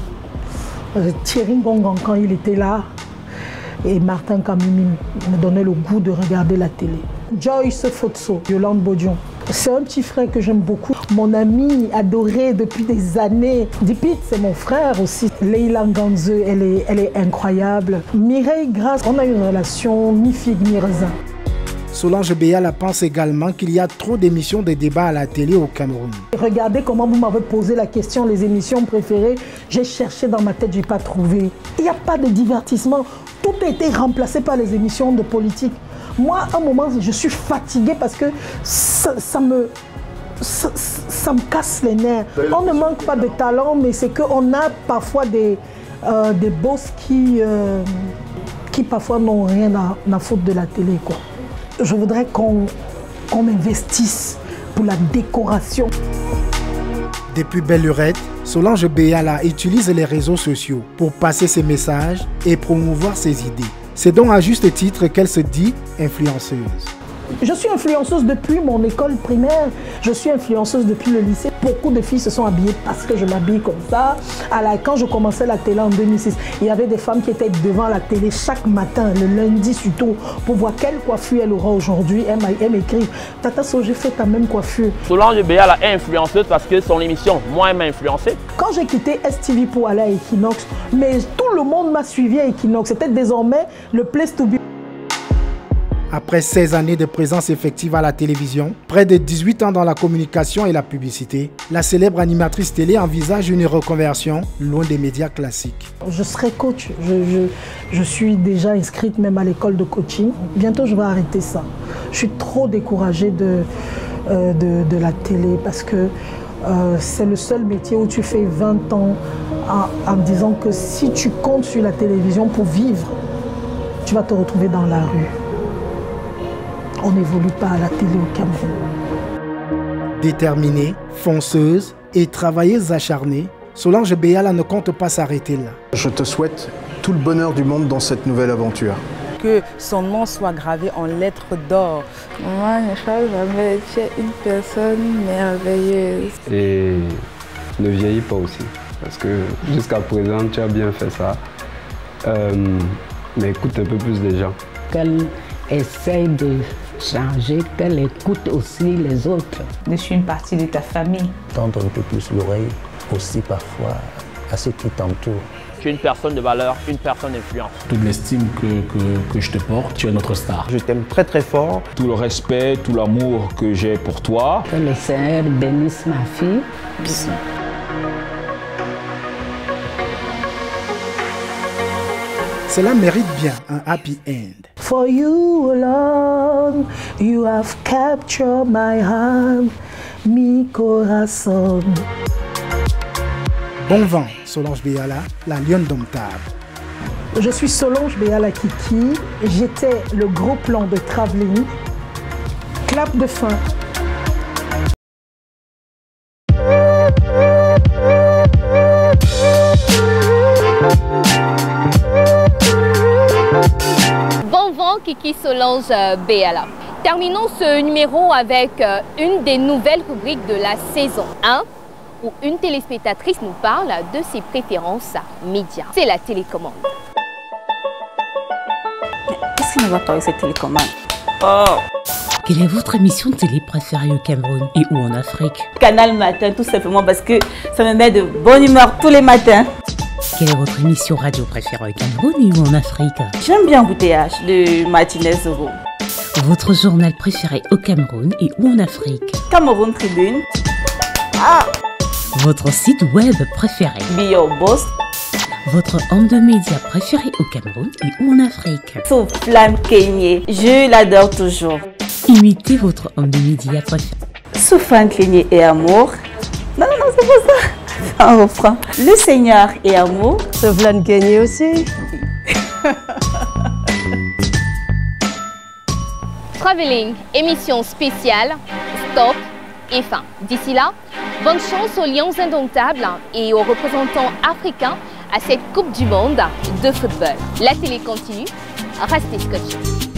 Thierry Ngongan quand il était là, et Martin Kamimi me donnait le goût de regarder la télé. Joyce Fotso, Yolande Bodion. C'est un petit frère que j'aime beaucoup. Mon ami adoré depuis des années. Dipit, c'est mon frère aussi. Leila Nganze, elle est incroyable. Mireille Grasse, on a une relation mi-figue, mi-raisin. Solange Béala pense également qu'il y a trop d'émissions de débats à la télé au Cameroun. Regardez comment vous m'avez posé la question, les émissions préférées. J'ai cherché dans ma tête, je n'ai pas trouvé. Il n'y a pas de divertissement. Tout a été remplacé par les émissions de politique. Moi, à un moment, je suis fatiguée parce que ça me casse les nerfs. On ne manque pas de talent, mais c'est qu'on a parfois des boss qui parfois n'ont rien à foutre de la télé, quoi. Je voudrais qu'on investisse pour la décoration. Depuis Belle Lurette, Solange Béala utilise les réseaux sociaux pour passer ses messages et promouvoir ses idées. C'est donc à juste titre qu'elle se dit influenceuse. Je suis influenceuse depuis mon école primaire, je suis influenceuse depuis le lycée. Beaucoup de filles se sont habillées parce que je m'habille comme ça. Quand je commençais la télé en 2006, il y avait des femmes qui étaient devant la télé chaque matin, le lundi surtout, pour voir quelle coiffure elle aura aujourd'hui. Elle m'écrit, Tata So, j'ai fait ta même coiffure. Solange Béala est influenceuse parce que son émission, moi, elle m'a influencé. Quand j'ai quitté STV pour aller à Equinox, mais tout le monde m'a suivi à Equinox. C'était désormais le place to be. Après 16 années de présence effective à la télévision, près de 18 ans dans la communication et la publicité, la célèbre animatrice télé envisage une reconversion loin des médias classiques. Je serai coach. Je suis déjà inscrite même à l'école de coaching. Bientôt, je vais arrêter ça. Je suis trop découragée de la télé parce que c'est le seul métier où tu fais 20 ans en disant que si tu comptes sur la télévision pour vivre, tu vas te retrouver dans la rue. On n'évolue pas à la télé au Cameroun. Déterminée, fonceuse et travailleuse acharnée, Solange Béala ne compte pas s'arrêter là. Je te souhaite tout le bonheur du monde dans cette nouvelle aventure. Que son nom soit gravé en lettres d'or. Moi, je ne crois jamais, tu es une personne merveilleuse. Et ne vieillis pas aussi, parce que jusqu'à présent, tu as bien fait ça. Mais écoute un peu plus les gens. Qu'elle essaye de changer, qu'elle écoute aussi les autres. Je suis une partie de ta famille. Tendre un peu plus l'oreille aussi parfois à ceux qui t'entourent. Tu es une personne de valeur, une personne d'influence. Toute l'estime que je te porte, tu es notre star. Je t'aime très très fort. Tout le respect, tout l'amour que j'ai pour toi. Que le Seigneur bénisse ma fille. Merci. Cela mérite bien un happy end. For you alone, you have captured my heart, mi corazón. Bon vent, Solange Béala, la lionne domptable. Je suis Solange Béala Kiki, j'étais le gros plan de Travelling. Clap de fin. Kiki Solange Béala. Terminons ce numéro avec une des nouvelles rubriques de la saison 1 où une téléspectatrice nous parle de ses préférences médias. C'est la télécommande. Qu'est-ce qui ne va pas avec cette télécommande? Quelle est votre émission de télé préférée au Cameroun et ou en Afrique? Canal Matin, tout simplement parce que ça me met de bonne humeur tous les matins. Quelle est votre émission radio préférée au Cameroun et ou en Afrique? J'aime bien Embouteillage de Martinez Zoro. Votre journal préféré au Cameroun et ou en Afrique? Cameroun Tribune. Votre site web préféré? Be Your Boss. Votre homme de médias préféré au Cameroun et ou en Afrique? Souflam Kenyé, je l'adore toujours. Imitez votre homme de médias préféré. Souflam Kenyé et amour. Non, c'est pas ça. Un refrain. Le Seigneur et amour. Souflam Kenyé aussi. Travelling, émission spéciale, stop et fin. D'ici là, bonne chance aux Lions indomptables et aux représentants africains à cette Coupe du Monde de football. La télé continue, restez scotchés.